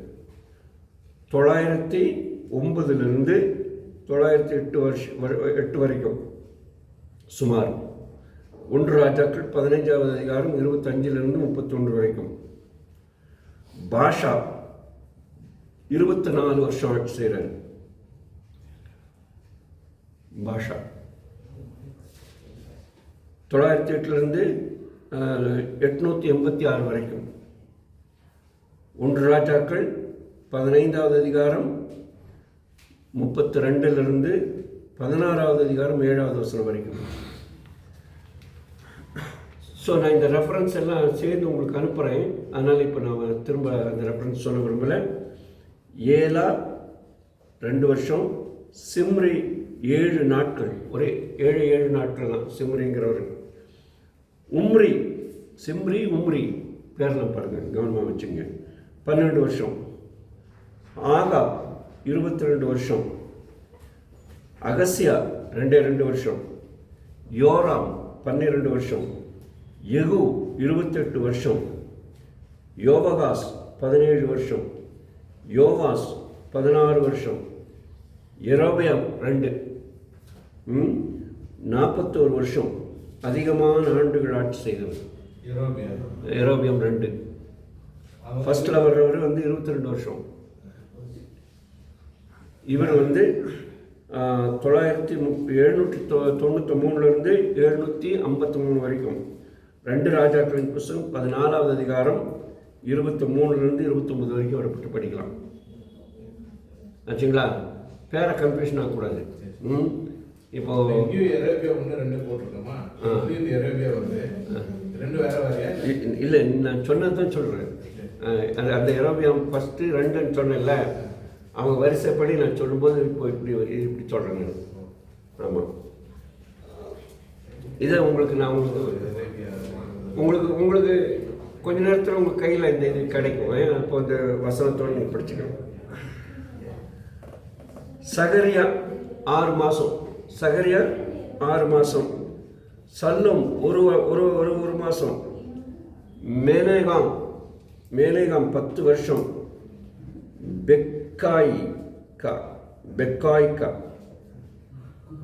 909 908 வரைக்கும் சுமார். 1 ராஜாக்கள் 15வது அதிகாரம் 25 31 வரைக்கும். பாஷா 24 வருஷம் ஆட்சி செய்கிறார். பாஷா 908 886 வரைக்கும். 1 ராஜாக்கள் 15வது அதிகாரம் 32 16வது அதிகாரம் 7வது வசனம் வரைக்கும். ஸோ நான் இந்த ரெஃபரன்ஸ் எல்லாம் சேர்ந்து உங்களுக்கு அனுப்புகிறேன். அதனால் இப்போ நான் திரும்ப அந்த ரெஃபரன்ஸ் சொல்ல விரும்பலை. ஏலா 2 வருஷம், சிம்ரி 7 நாட்கள், ஒரே 7 நாட்கள் தான் சிம்ரிங்கிறவர். உம்ரி பேரெல்லாம் பாருங்கள், கவனமாக வச்சுங்க. 12 வருஷம். ஆகா 22 வருஷம். அகசியா 2 வருஷம். யோராம் 12 வருஷம். யெகூ 28 வருஷம். யோவகாஸ் 17 வருஷம். யோவாஸ் 16 வருஷம். யெரொபெயாம் 2 41 வருஷம். அதிகமான ஆண்டுகள் ஆட்சி செய்தவர் யெரொபெயாம் 2. ஃபர்ஸ்டில் வர்றவர் 22 வருஷம். இவர் 793 753 வரைக்கும். 2 ராஜாக்களின் புஸ்தகம் 14வது அதிகாரம் 23 29 வரைக்கும் வரப்பட்டு படிக்கலாம். ஆச்சுங்களா? பேரை கன்ஃபியூஷன் ஆகக்கூடாது. இப்போ இல்லை, நான் சொன்னதான் சொல்கிறேன். அந்த யெரொபெயாம் ஃபஸ்ட்டு 2ன்னு சொன்னேன்ல, அவங்க வரிசைப்படி நான் சொல்லும்போது இப்போ இப்படி சொல்கிறேன் நான். ஆமாம், இதை நான் உங்களுக்கு கொஞ்ச நேரத்தில் உங்கள் கையில் இந்த இது கிடைக்கும். அப்போ இந்த வசனத்தோடு நீங்கள் படிச்சுக்கணும். சகரியா 6 மாதம். சகரியா 6 மாதம். சல்லும் ஒரு மாதம். மேலேகாம் 10 வருஷம். பெக்காய்கா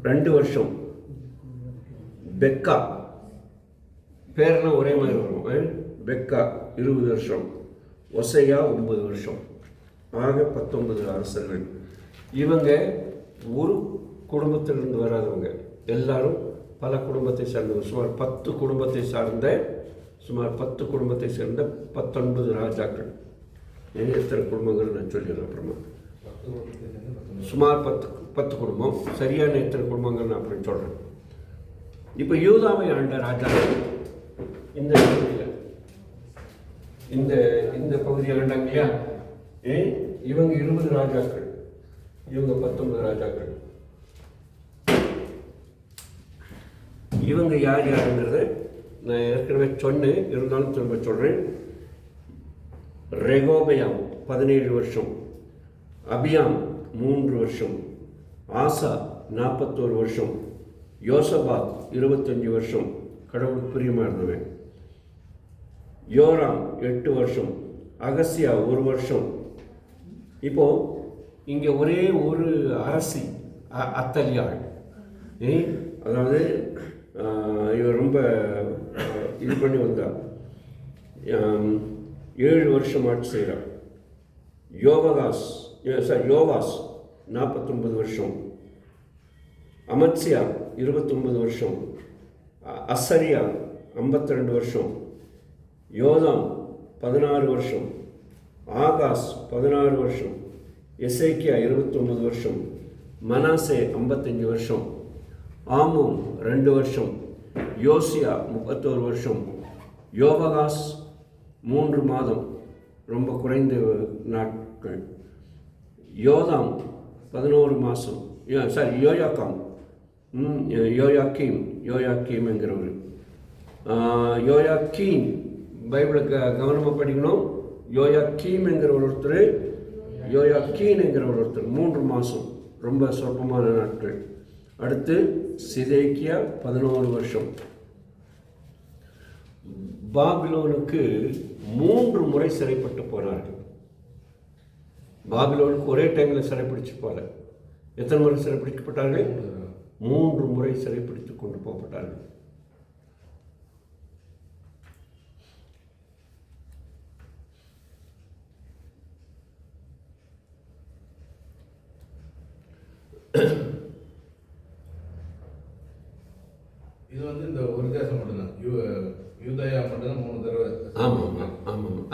2 வருஷம். பெக்கா பேரெல்லாம் ஒரே மாதிரி வரும். பெக்கா 20 வருஷம். ஒசையா 9 வருஷம். ஆக 19 அரசர்கள். இவங்க ஒரு குடும்பத்திலிருந்து வராதவங்க, எல்லாரும் பல குடும்பத்தை சார்ந்தவர். சுமார் 10 குடும்பத்தை சேர்ந்த 19 ராஜாக்கள். எத்தனை குடும்பங்கள் நான் சொல்லிடுறேன் அப்புறமா. சுமார் 10 குடும்பம். சரியான எத்தனை குடும்பங்கள் நான் அப்புறம் சொல்கிறேன். இப்போ யூதாவை ஆண்ட ராஜாக்கள் இந்த பகுதியில் இந்த பகுதியை ஆண்டாங்க இல்லையா? இவங்க 20 ராஜாக்கள், இவங்க 19 ராஜாக்கள். இவங்க யாருங்கிறத நான் ஏற்கனவே சொன்னேன், இருந்தாலும் திரும்ப சொல்கிறேன். ரெகோபெயாம் 17 வருஷம். அபியாம் 3 வருஷம். ஆசா 41 வருஷம். யோசபாத் 25 வருஷம், கடவுளுக்கு பிரியமாக இருந்தவன். யோராம் 8 வருஷம். அகசியா 1 வருஷம். இப்போ இங்கே ஒரே ஒரு அரசி அத்தலியாள். அதாவது இவர் ரொம்ப இது பண்ணி வந்தார். 7 வருஷம் ஆட்சி செய்கிறார். யோவாஸ் 49 வருஷம். அமத்சியா 29 வருஷம். அசரியா 52 வருஷம். யோதாம் 16 வருஷம். ஆகாஸ் 16 வருஷம். எசேக்கியா 29 வருஷம். மனாசே 55 வருஷம். ஆமோன் 2 வருஷம். யோசியா 31 வருஷம். யோவகாஸ் 3 மாதம், ரொம்ப குறைந்த நாட்கள். யோதாம் 11 மாதம். யோயாக்கீம் என்கிறவர். யோயாக்கீம் பைபிளை கவனமாக படிக்கணும். யோயாக்கீம் என்கிற ஒருத்தர், யோயாக்கீன் என்கிற ஒருத்தர் 3 மாதம், ரொம்ப சொற்பமான நாட்கள். அடுத்து சிதேக்கியா 11 வருஷம். பாபிலோனுக்கு 3 முறை சிறைப்பட்டு போனார்கள். பாபிலோனுக்கு ஒரே டைமில் சிறைப்பிடிச்சு போல. எத்தனை முறை சிறைப்பிடிக்கப்பட்டார்கள்? 3 முறை சிறைப்பிடித்து கொண்டு போகப்பட்டார்கள். இது இந்த ஒரு தேசம் மட்டும்தான், யூதயா மட்டும்தான் 3 தடவை. ஆமாம்.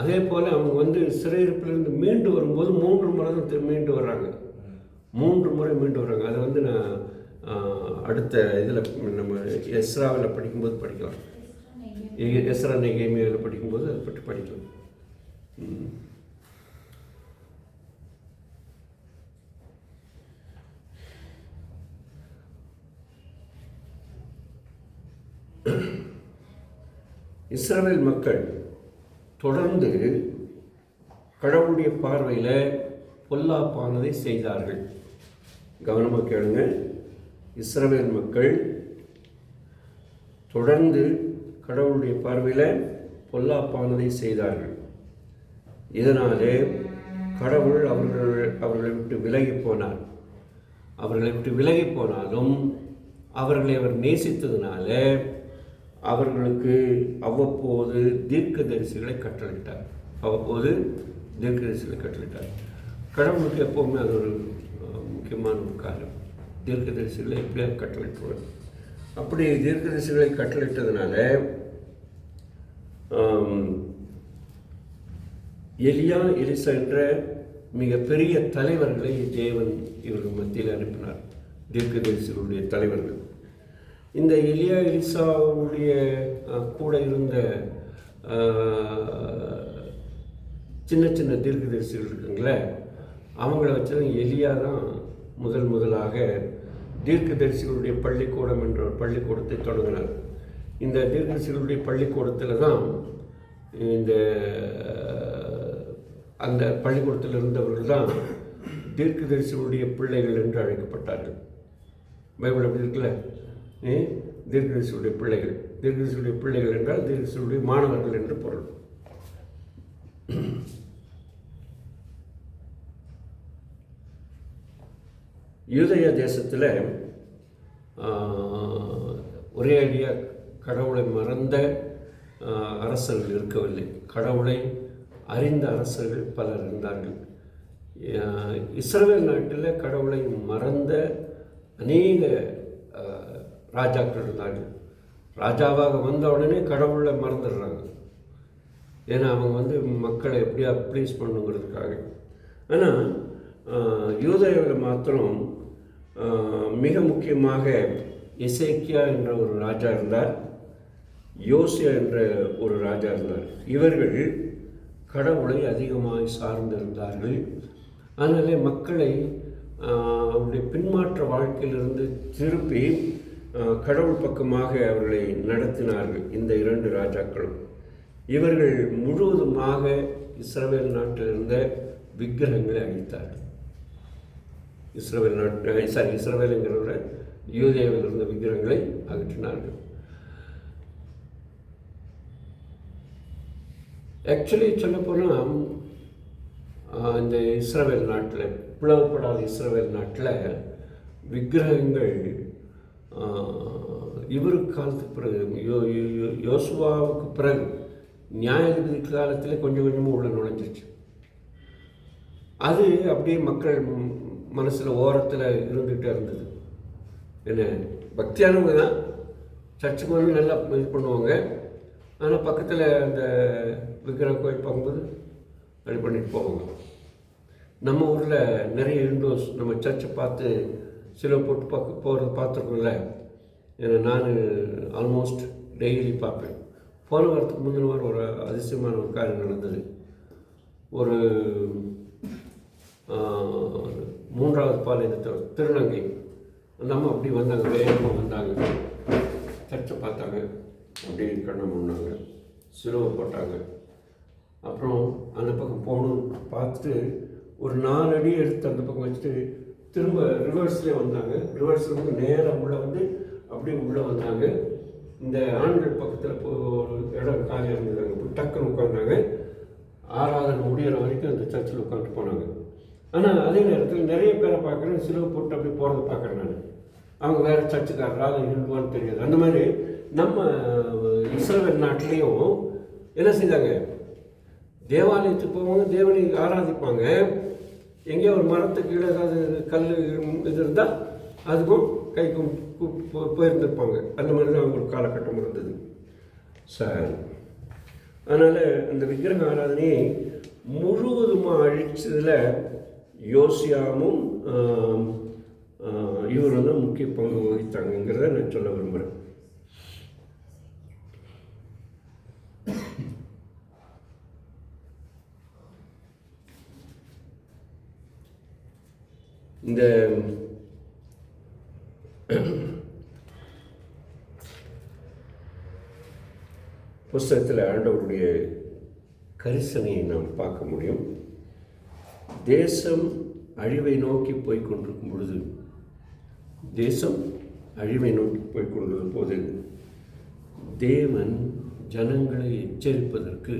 அதே போல் அவங்க சிறையிருப்பிலிருந்து மீண்டு வரும்போது 3 முறை தான் மீண்டு வர்றாங்க. 3 முறை மீண்டு வர்றாங்க. அதை நான் அடுத்த இதில் நம்ம எஸ்ராவில் படிக்கும்போது படிக்கலாம். எஸ்ரா நெகேமியாவில் படிக்கும்போது அதை பற்றி படிக்கலாம். இஸ்ரவேல் மக்கள் தொடர்ந்து கடவுளுடைய பார்வையில் பொல்லாப்பானதை செய்தார்கள். கவனமாக கேளுங்க. இஸ்ரவேல் மக்கள் தொடர்ந்து கடவுளுடைய பார்வையில் பொல்லாப்பானதை செய்தார்கள். இதனாலே கடவுள் அவர்களை விட்டு விலகி போனார். அவர்களை விட்டு விலகி போனாலும் அவர்களை அவர் நேசித்ததுனால அவர்களுக்கு அவ்வப்போது தீர்க்கதரிசிகளை கட்டளையிட்டார். கடவுளுக்கு எப்போவுமே அது ஒரு முக்கியமான ஒரு காரியம். தீர்க்கதரிசிகளை எப்படியா கட்டளையிட்டுவார். அப்படி தீர்க்கதரிசிகளை கட்டளையிட்டதுனால எலியா, எலிசா என்ற மிகப்பெரிய தலைவர்களை தேவன் இவர்கள் மத்தியில் அனுப்பினார். தீர்க்கதரிசிகளுடைய தலைவர்கள். இந்த எலியா, எலிசாவுடைய கூட இருந்த சின்ன சின்ன தீர்க்கதரிசிகள் இருக்குங்களே, அவங்கள வச்சு எலியா தான் முதலாக தீர்க்கதரிசிகளுடைய பள்ளிக்கூடம் என்ற ஒரு பள்ளிக்கூடத்தை தொடங்கினார். இந்த தீர்க்கதரிசிகளுடைய பள்ளிக்கூடத்தில் தான் அந்த பள்ளிக்கூடத்தில் இருந்தவர்கள் தான் தீர்க்கதரிசிகளுடைய பிள்ளைகள் என்று அழைக்கப்பட்டார்கள். பைபிள் அப்படி இருக்குல்ல, தீர்க்கதரிசியுடைய பிள்ளைகள். தீர்க்கதரிசியுடைய பிள்ளைகள் என்றால் தீர்க்கதரிசியுடைய மாணவர்கள் என்று பொருள். யூதேய தேசத்தில் ஒரே அடியாக கடவுளை மறந்த அரசர்கள் இருக்கவில்லை. கடவுளை அறிந்த அரசர்கள் பலர் இருந்தார்கள். இஸ்ரவேல் நாட்டில் கடவுளை மறந்த அநேக ராஜாக்கள் இருந்தார்கள். ராஜாவாக வந்த உடனே கடவுளை மறந்துடுறாங்க. ஏன்னா அவங்க மக்களை எப்படியா ப்ளீஸ் பண்ணுங்கிறதுக்காக. ஆனால் யூதேயாவில் மாத்திரம் மிக முக்கியமாக எசேக்கியா என்ற ஒரு ராஜா இருந்தார். யோசியா என்ற ஒரு ராஜா இருந்தார். இவர்கள் கடவுளை அதிகமாக சார்ந்திருந்தார்கள். அதனாலே மக்களை அவருடைய பின்மாற்ற வாழ்க்கையிலிருந்து திருப்பி கடவுள் பக்கமாக அவர்களை நடத்தினார்கள் இந்த இரண்டு ராஜாக்களும். இவர்கள் முழுவதுமாக இஸ்ரவேல் நாட்டில் இருந்த விக்கிரகங்களை அழித்தார்கள். இஸ்ரவேலுங்கிறவரை யூதேயாவில் இருந்த விக்கிரகங்களை அகற்றினார்கள். ஆக்சுவலி சொல்லப்போனால் இந்த இஸ்ரவேல் நாட்டில், பிளவுபடாத இஸ்ரவேல் நாட்டில் விக்கிரகங்கள் இவருக்கு காலத்துக்கு பிறகு யோசுவாவுக்கு பிறகு நியாயாதிபதி காலத்தில் கொஞ்சம் கொஞ்சமாக உள்ள நுழைஞ்சிருச்சு. அது அப்படியே மக்கள் மனசில் ஓரத்தில் இருந்துகிட்டே இருந்தது. என்ன, பக்தியானவங்க தான் சர்ச்சுக்கு வந்து நல்லா இது பண்ணுவாங்க. ஆனால் பக்கத்தில் அந்த விக்கிரக கோயில் பார்க்கும்போது அப்படி பண்ணிட்டு போவாங்க. நம்ம ஊரில் நிறைய இண்டோஸ் நம்ம சர்ச்சை பார்த்து சில போட்டு போகிறது பார்த்துருக்கோம்ல. ஏன்னா நான் ஆல்மோஸ்ட் டெய்லி பார்ப்பேன். போன வாரத்துக்கு முந்தின வாரம் ஒரு அதிசயமான ஒரு காரியம் நடந்தது. ஒரு 3வது பாளையத்தில் திருநங்கை அந்த அம்மா அப்படி வந்தாங்க, வேகமாக வந்தாங்க, சர்ச்சை பார்த்தாங்க, அப்படி கண்ணை முன்னாங்க, சிலுவை போட்டாங்க. அப்புறம் அந்த பக்கம் போகணுன்னு பார்த்துட்டு ஒரு 4 அடி எடுத்து அந்த பக்கம் வச்சுட்டு திரும்ப ரிவர்ஸ்லேயே வந்தாங்க. ரிவர்ஸில் வந்து நேராக உள்ளே வந்து அப்படியே உள்ளே வந்தாங்க. இந்த ஆண்கள் பக்கத்தில் ஒரு இடம் காலியாக இருந்ததாங்க. இப்போ டக்குன்னு உட்காந்தாங்க. ஆராதனை முடிகிற வரைக்கும் அந்த சர்ச்சில் உட்காந்துட்டு போனாங்க. ஆனால் அதே நேரத்தில் நிறைய பேரை பார்க்குறேன், சிலுவை போட்டு அப்படி போகிறத பார்க்குறேன் நான். அவங்க வேறு சர்ச்சுக்காரரா அதை ஹிந்துவான்னு தெரியாது. அந்த மாதிரி நம்ம இஸ்ரவேல் நாட்டிலையும் என்ன செய்தாங்க, தேவாலயத்துக்கு போவாங்க, தேவனை ஆராதிப்பாங்க. எங்கேயோ ஒரு மரத்துக்கு கீழே ஏதாவது கல் இது இருந்தால் அதுக்கும் கைக்கும் போயிருந்துருப்பாங்க. அந்த மாதிரி தான் அவங்களுக்கு காலகட்டம் இருந்தது. சார், அதனால் அந்த விக்கிரக ஆராதனையை முழுவதுமாக அழிச்சதில் யோசியாவும் இவர் வந்து முக்கிய பங்கு வகித்தாங்கிறத நான் சொல்ல விரும்புகிறேன். இந்த புஸ்தகத்தில் ஆண்டவருடைய கரிசனையை நாம் பார்க்க முடியும். தேசம் அழிவை நோக்கி போய்கொண்டிருக்கும் பொழுது, தேசம் அழிவை நோக்கி போய்கொண்டிருக்கும் போது தேவன் ஜனங்களை எச்சரிப்பதற்கு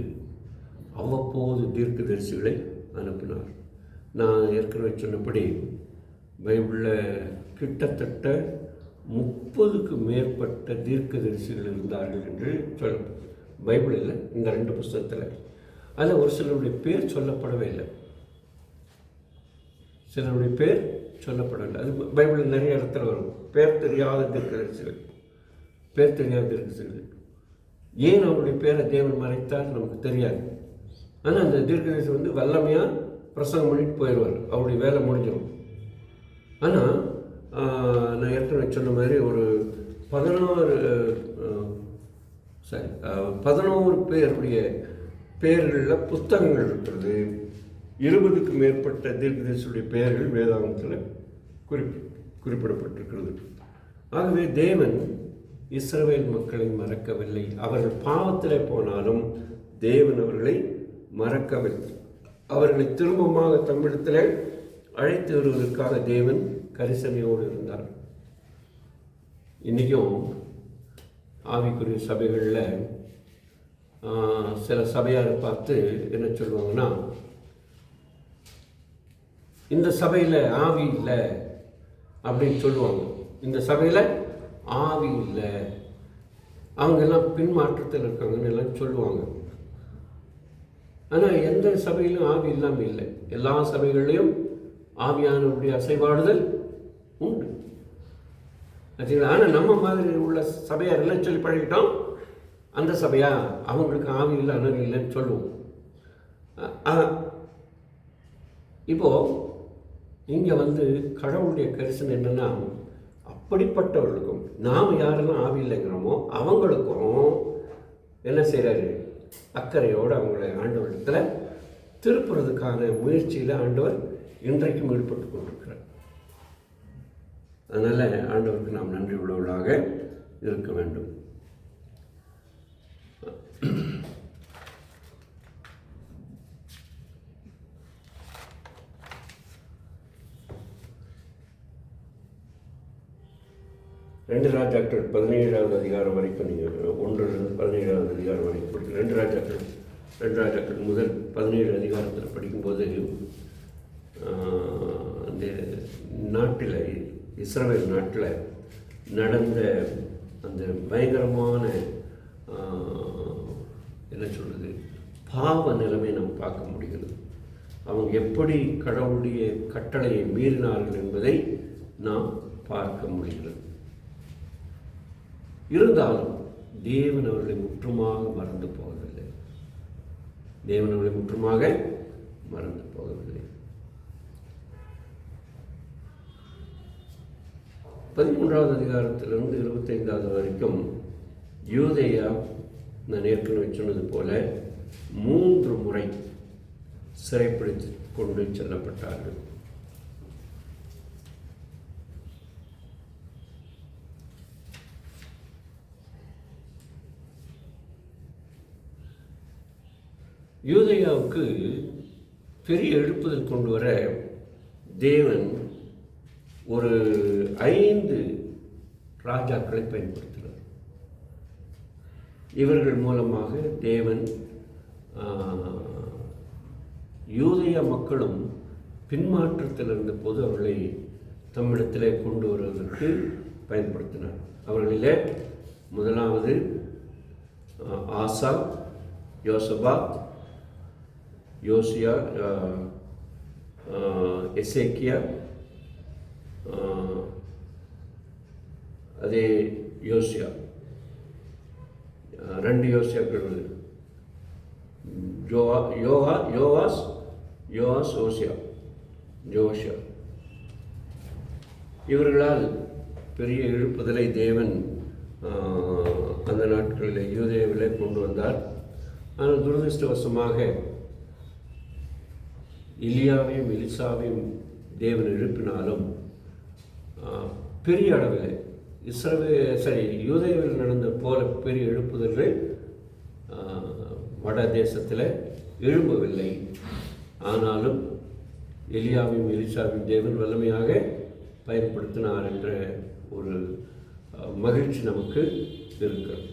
அவ்வப்போது தீர்க்கதரிசிகளை அனுப்பினார். நான் ஏற்கனவே சொன்னபடி பைபிளில் கிட்டத்தட்ட 30க்கு மேற்பட்ட தீர்க்கதரிசிகள் இருந்தார்கள் என்று சொல்ல பைபிளில் இந்த 2 புஸ்தகத்தில். அதில் ஒரு சிலருடைய பேர் சொல்லப்படவே இல்லை, சிலருடைய பேர் சொல்லப்படவில்லை. அது பைபிளில் நிறைய இடத்துல வரும், பேர் தெரியாத தீர்க்கதரிசிகள். பேர் தெரியாத தீர்க்கதரிசிகள் ஏன் அவருடைய பேரை தேவன் மறைத்தார் நமக்கு தெரியாது. ஆனால் அந்த தீர்க்கதரிசி வந்து வல்லமையாக பிரசங்கம் பண்ணிட்டு போயிடுவார், அவருடைய வேலை முடிஞ்சிடும். ஆனால் நான் ஏற்கனவே சொன்ன மாதிரி ஒரு 11 பேருடைய பேர்களில் புத்தகங்கள் இருக்கிறது. 20க்கு மேற்பட்ட தீர்க்கதரிசியுடைய பெயர்கள் வேதாகமத்தில் குறிப்பிடப்பட்டிருக்கிறது. ஆகவே தேவன் இஸ்ரவேல் மக்களை மறக்கவில்லை. அவர்கள் பாவத்தில் போனாலும் தேவன் அவர்களை மறக்கவில்லை. அவர்களை திரும்பமாக தம்மிடத்தில் அழைத்து வருவதற்காக தேவன் கரிசனையோடு இருந்தார். இன்றைக்கும் ஆவிக்குரிய சபைகளில் சில சபையாரை பார்த்து என்ன சொல்லுவாங்கன்னா, இந்த சபையில் ஆவி இல்லை அப்படின்னு சொல்லுவாங்க. இந்த சபையில் ஆவி இல்லை, அவங்கெல்லாம் பின்மாற்றத்தில் இருக்காங்கன்னு எல்லாம் சொல்லுவாங்க. ஆனால் எந்த சபையிலும் ஆவி இல்லாமல் இல்லை. எல்லா சபைகளிலையும் ஆவியானவருடைய அசைவாடுதல் உண்டு. ஆனால் நம்ம மாதிரி உள்ள சபையார் எல்லாம் சொல்லி பழகிட்டோம், அந்த சபையா அவங்களுக்கு ஆவி இல்லை அணல் இல்லைன்னு சொல்லுவோம். இப்போது இங்கே வந்து கடவுளுடைய கரிசனை என்னென்னா, அப்படிப்பட்டவர்களுக்கும் நாம் யாரெல்லாம் ஆவி இல்லைங்கிறோமோ அவங்களுக்கும் என்ன செய்கிறாரு, அக்கறையோடு அவங்களை ஆண்டவரிடத்தில் திருப்புறதுக்கான முயற்சியில் ஆண்டவர் இன்றைக்கும் ஈடுபட்டு கொண்டிருக்கிறார். அதனால் ஆண்டவருக்கு நாம் நன்றி உள்ளவர்களாக இருக்க வேண்டும். ரெண்டு ராஜாக்கள் 17வது அதிகாரம் வரைக்கும் நீங்கள் 1லிருந்து 17வது அதிகாரம் வரைக்கும் படிக்கும். ரெண்டு ராஜாக்கள் முதல் 17 அதிகாரத்தில் படிக்கும்போது அந்த நாட்டில், இஸ்ரவேல் நாட்டில் நடந்த அந்த பயங்கரமான என்ன சொல்கிறது, பாவ நிலைமை நாம் பார்க்க முடிகிறது. அவங்க எப்படி கடவுளுடைய கட்டளையை மீறினார்கள் என்பதை நாம் பார்க்க முடிகிறது. இருந்தாலும் தேவன் அவர்களை முற்றுமாக மறந்து போகவில்லை. தேவன் அவர்களை முற்றுமாக மறந்து போகவில்லை. 13வது அதிகாரத்திலிருந்து 25வது வரைக்கும் யூதேயா, நான் ஏற்கனவே சொன்னது போல 3 முறை சிறைப்பிடித்து கொண்டு செல்லப்பட்டார்கள். யூதேயாவுக்கு பெரிய எழுப்புதல் கொண்டு வர தேவன் ஒரு 5 ராஜாக்களை பயன்படுத்தினார். இவர்கள் மூலமாக தேவன் யூதேய மக்களும் பின்மாற்றத்தில் இருந்த போது அவர்களை தம்மிடத்திலே கொண்டு வருவதற்கு பயன்படுத்தினார். அவர்களிலே முதலாவது ஆசா, யோசபாத், யோசியா, எசேக்கியா, அதே யோசியா, 2 யோசியாக்கள், யோவாஸ், ஓசியா, ஜோஷியா. இவர்களால் பெரிய எழுப்புதலை தேவன் அந்த நாட்களில் யூதேயாவிலே கொண்டு வந்தார். ஆனால் துரதிருஷ்டவசமாக எலியாவையும் எலிசாவையும் தேவன் எழுப்பினாலும் பெரிய அளவில் யூதேயாவில் நடந்த போல பெரிய எழுப்புதல்கள் வட தேசத்தில் எழும்பவில்லை. ஆனாலும் எலியாவையும் எலிசாவையும் தேவன் வல்லமையாக பயன்படுத்தினார் என்ற ஒரு மகிழ்ச்சி நமக்கு இருக்கிறது.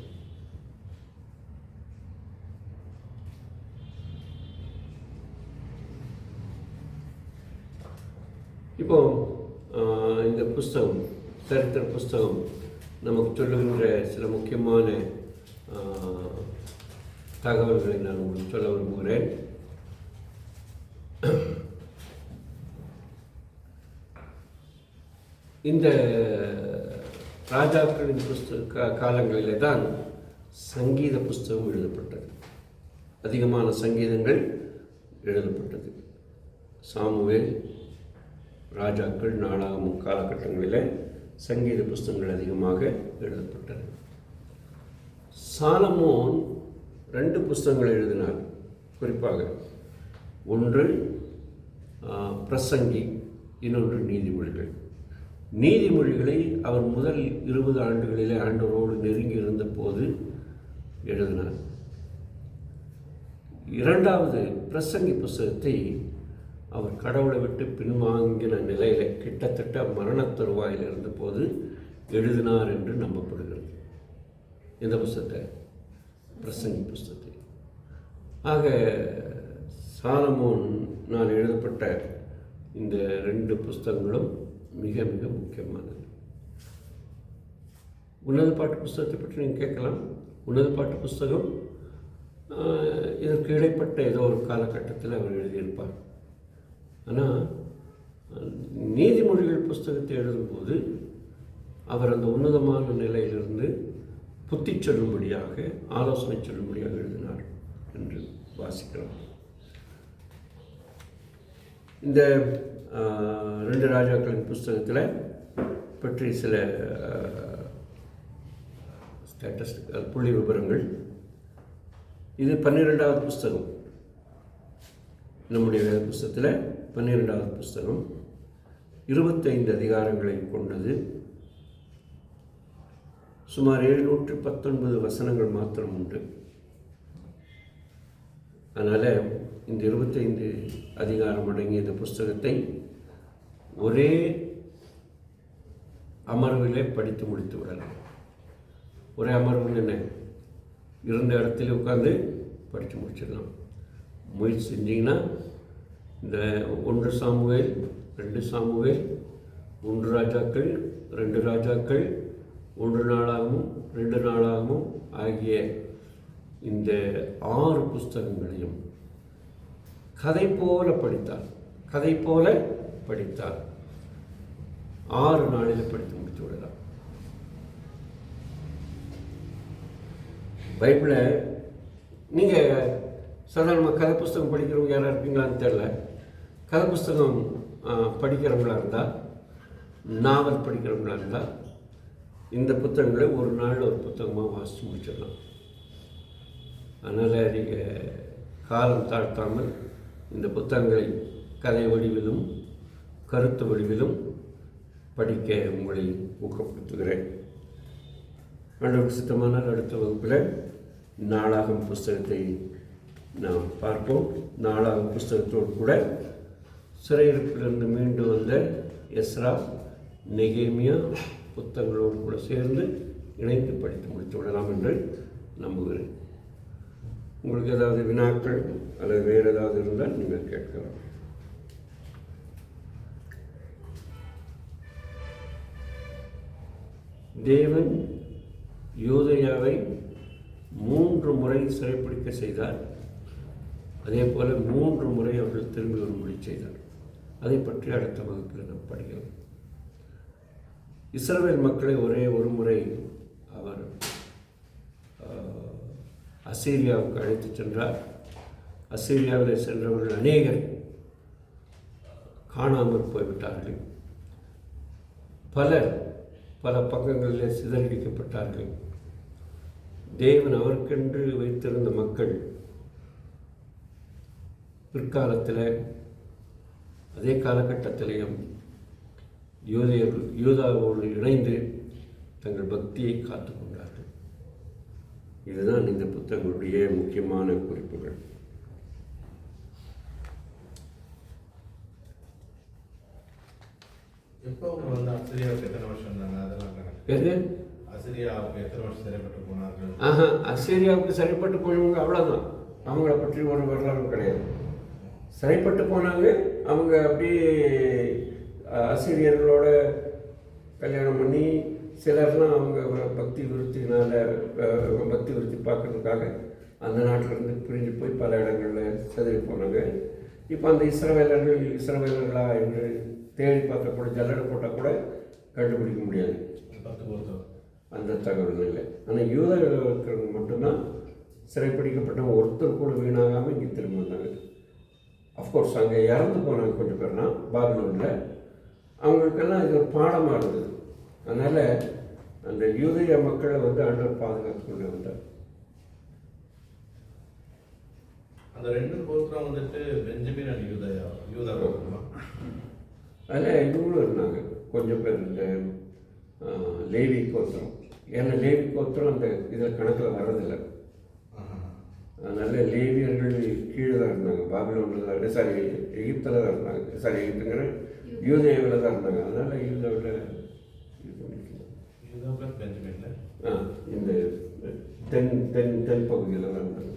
இப்போ இந்த புஸ்தகம், சரித்திர புஸ்தகம் நமக்கு சொல்லுகின்ற சில முக்கியமான தகவல்களை நான் உங்களுக்கு சொல்ல விரும்புகிறேன். இந்த ராஜாக்களின் காலங்களிலே தான் சங்கீத புஸ்தகம் எழுதப்பட்டது. அதிகமான சங்கீதங்கள் எழுதப்பட்டது. சாமுவேல், ராஜாக்கள், நாளாகமும் காலகட்டங்களில் சங்கீத புஸ்தகங்கள் அதிகமாக எழுதப்பட்டது. சாலமோன் 2 புஸ்தகங்கள் எழுதினார். குறிப்பாக ஒன்று பிரசங்கி, இன்னொன்று நீதிமொழிகள். நீதிமொழிகளை அவர் முதல் 20 ஆண்டுகளிலே ஆண்டவரோடு நெருங்கி இருந்த போது எழுதினார். 2வது பிரசங்கி புஸ்தகத்தை அவர் கடவுளை விட்டு பின்வாங்கின நிலையில் கிட்டத்தட்ட மரண தருவாயில் இருந்தபோது எழுதினார் என்று நம்பப்படுகிறது. இந்த புஸ்தகத்தை, பிரசங்கி புஸ்தகத்தை. ஆக சாலமோனால் எழுதப்பட்ட இந்த 2 புஸ்தகங்களும் மிக மிக முக்கியமானது. உன்னத பாட்டு புஸ்தகத்தை பற்றி நீங்கள் கேட்கலாம். உன்னத பாட்டு புஸ்தகம் இதற்கு இடைப்பட்ட ஏதோ ஒரு காலகட்டத்தில் அவர் எழுதியிருப்பார். ஆனால் நீதிமொழிகள் புஸ்தகத்தை எழுதும்போது அவர் அந்த உன்னதமான நிலையிலிருந்து புத்தி சொல்லும்படியாக, ஆலோசனை சொல்லும்படியாக எழுதினார் என்று வாசிக்கிறோம். இந்த 2 ராஜாக்களின் புஸ்தகத்தில் பற்றி சில புள்ளி விவரங்கள். இது 12வது புஸ்தகம். நம்முடைய வேத புஸ்தகத்தில் 12வது புஸ்தகம் 25 அதிகாரங்களை கொண்டது. சுமார் 719 வசனங்கள் மாத்திரம் உண்டு. அதனால் இந்த 25 அதிகாரம் அடங்கிய இந்த புஸ்தகத்தை ஒரே அமர்விலே படித்து முடித்து விடலாம். ஒரே அமர்வு என்ன, இருந்த இடத்துல உட்காந்து படித்து முடிச்சிடலாம். முயற்சி செஞ்சிங்கன்னா இந்த 1 சாமுவேல், 2 சாமுவேல், 1 ராஜாக்கள், 2 ராஜாக்கள், 1 நாளாகவும் 2 நாளாகவும் ஆகிய இந்த 6 புஸ்தகங்களையும் கதை போல படித்தார். 6 நாளில் படித்து முடித்து விடலாம். பைபிளை நீங்கள் சாதாரண கதை புஸ்தகம் படிக்கிறவங்க யாராக இருப்பீங்களான்னு தெரில. கதை புஸ்தகம் படிக்கிறவங்களா இருந்தால், நாவல் படிக்கிறவங்களா இருந்தால், இந்த புத்தகங்களை ஒரு நாள் ஒரு புத்தகமாக வாசித்து முடிச்சிடலாம். அதனால் நீங்கள் காலம் தாழ்த்தாமல் இந்த புத்தகங்களை கதை வடிவிலும் கருத்து வடிவிலும் படிக்க உங்களை ஊக்கப்படுத்துகிறேன். ஆண்டவருக்கு சித்தமானால் அடுத்த வகுப்பில் நாளாகம் புஸ்தகத்தை நாம் பார்ப்போம். நாளாகம் புஸ்தகத்தோடு கூட சிறையிருப்பிலிருந்து மீண்டு வந்த எஸ்ரா, நெகேமியா புத்தகங்களோடு கூட சேர்ந்து இணைந்து படித்து முடித்து விடலாம் என்று நம்புகிறேன். உங்களுக்கு ஏதாவது வினாக்கள் அல்லது வேறு ஏதாவது இருந்தால் நீங்கள் கேட்கலாம். தேவன் யூதேயாவை 3 முறை சிறைப்பிடிக்க செய்தார். அதே போல் 3 முறை அவர்கள் திரும்பி வரும்படி செய்தார். அதை பற்றி அடுத்த வகுப்பில் நாம் படிக்கிறோம். இஸ்ரவேல் மக்களை ஒரே ஒரு முறை அவர் அசீரியாவுக்கு அழைத்து சென்றார். அசீரியாவில் சென்றவர்கள் அநேகர் காணாமல் போய்விட்டார்கள். பலர் பல பக்கங்களில் சிதறடிக்கப்பட்டார்கள். தேவன் அவருக்கென்று வைத்திருந்த மக்கள் பிற்காலத்தில் அதே காலகட்டத்திலேயும் யூதாவோடு இணைந்து தங்கள் பக்தியை காத்து கொண்டார்கள். இதுதான் இந்த புத்தகங்களுடைய முக்கியமான குறிப்புகள். எப்போ அவங்க வந்து அசிரியாவுக்கு எத்தனை வருஷம் இருந்தாங்க அதெல்லாம் கணக்கு? எது அசிரியாவுக்கு எத்தனை வருஷம் சிறைப்பட்டு போனார்கள்? அசீரியாவுக்கு சிறைப்பட்டு போனவங்க அவ்வளோதான். அவங்கள பற்றி ஒரு வரலாறு கிடையாது. சிறைப்பட்டு போனாங்க. அவங்க அப்படியே அசீரியர்களோட கல்யாணம் பண்ணி சிலர்லாம் அவங்க பக்தி விருத்தி பார்க்கறதுக்காக அந்த நாட்டிலேருந்து பிரிஞ்சு போய் பல இடங்களில் சிதறி போனாங்க. இப்போ அந்த இஸ்ரவேலர்களா என்று தேடி பார்க்க கூட ஜல்லடை போட்டால் கூட கண்டுபிடிக்க முடியாது. அந்த தகவல் இல்லை. ஆனால் யூதர்கள் இருக்கிறவங்க மட்டும்தான் சிறைப்பிடிக்கப்பட்டவங்க ஒருத்தர் கூட வீணாகாமல் இங்கே திரும்ப வந்தாங்க. அஃப்கோர்ஸ் அங்கே இறந்து போனாங்க கொஞ்சம் பேர்னா பாபிலோனில். அவங்களுக்கெல்லாம் இது ஒரு பாடமாக இருந்தது. அதனால் அந்த யூதய மக்களை வந்து ஆண்டவர் பாதுகாத்து கொண்டு வந்தார். அந்த ரெண்டு கோத்திரம் வந்துட்டு பெஞ்சமின் அண்ட் யூதா கோத்திரம். அதில் இவங்களும் இருந்தாங்க கொஞ்சம் பேர். இந்த லேவி கோத்திரம், ஏன்னா லேவி கோத்திரம் அந்த இதில் கணக்கில் வர்றதில்லை. அதனால் லேவியர்கள் கீழே தான் இருந்தாங்க. பாபிலோனில் தான் எகிப்தில் தான் இருந்தாங்க. எகிப்துங்கிற யூதேவில் தான் இருந்தாங்க. அதனால் யூதாவில் இது பண்ணிக்கலாம். பெஞ்சமின்ல இந்த தென் தென் தென் பகுதியில் தான் இருந்தாங்க.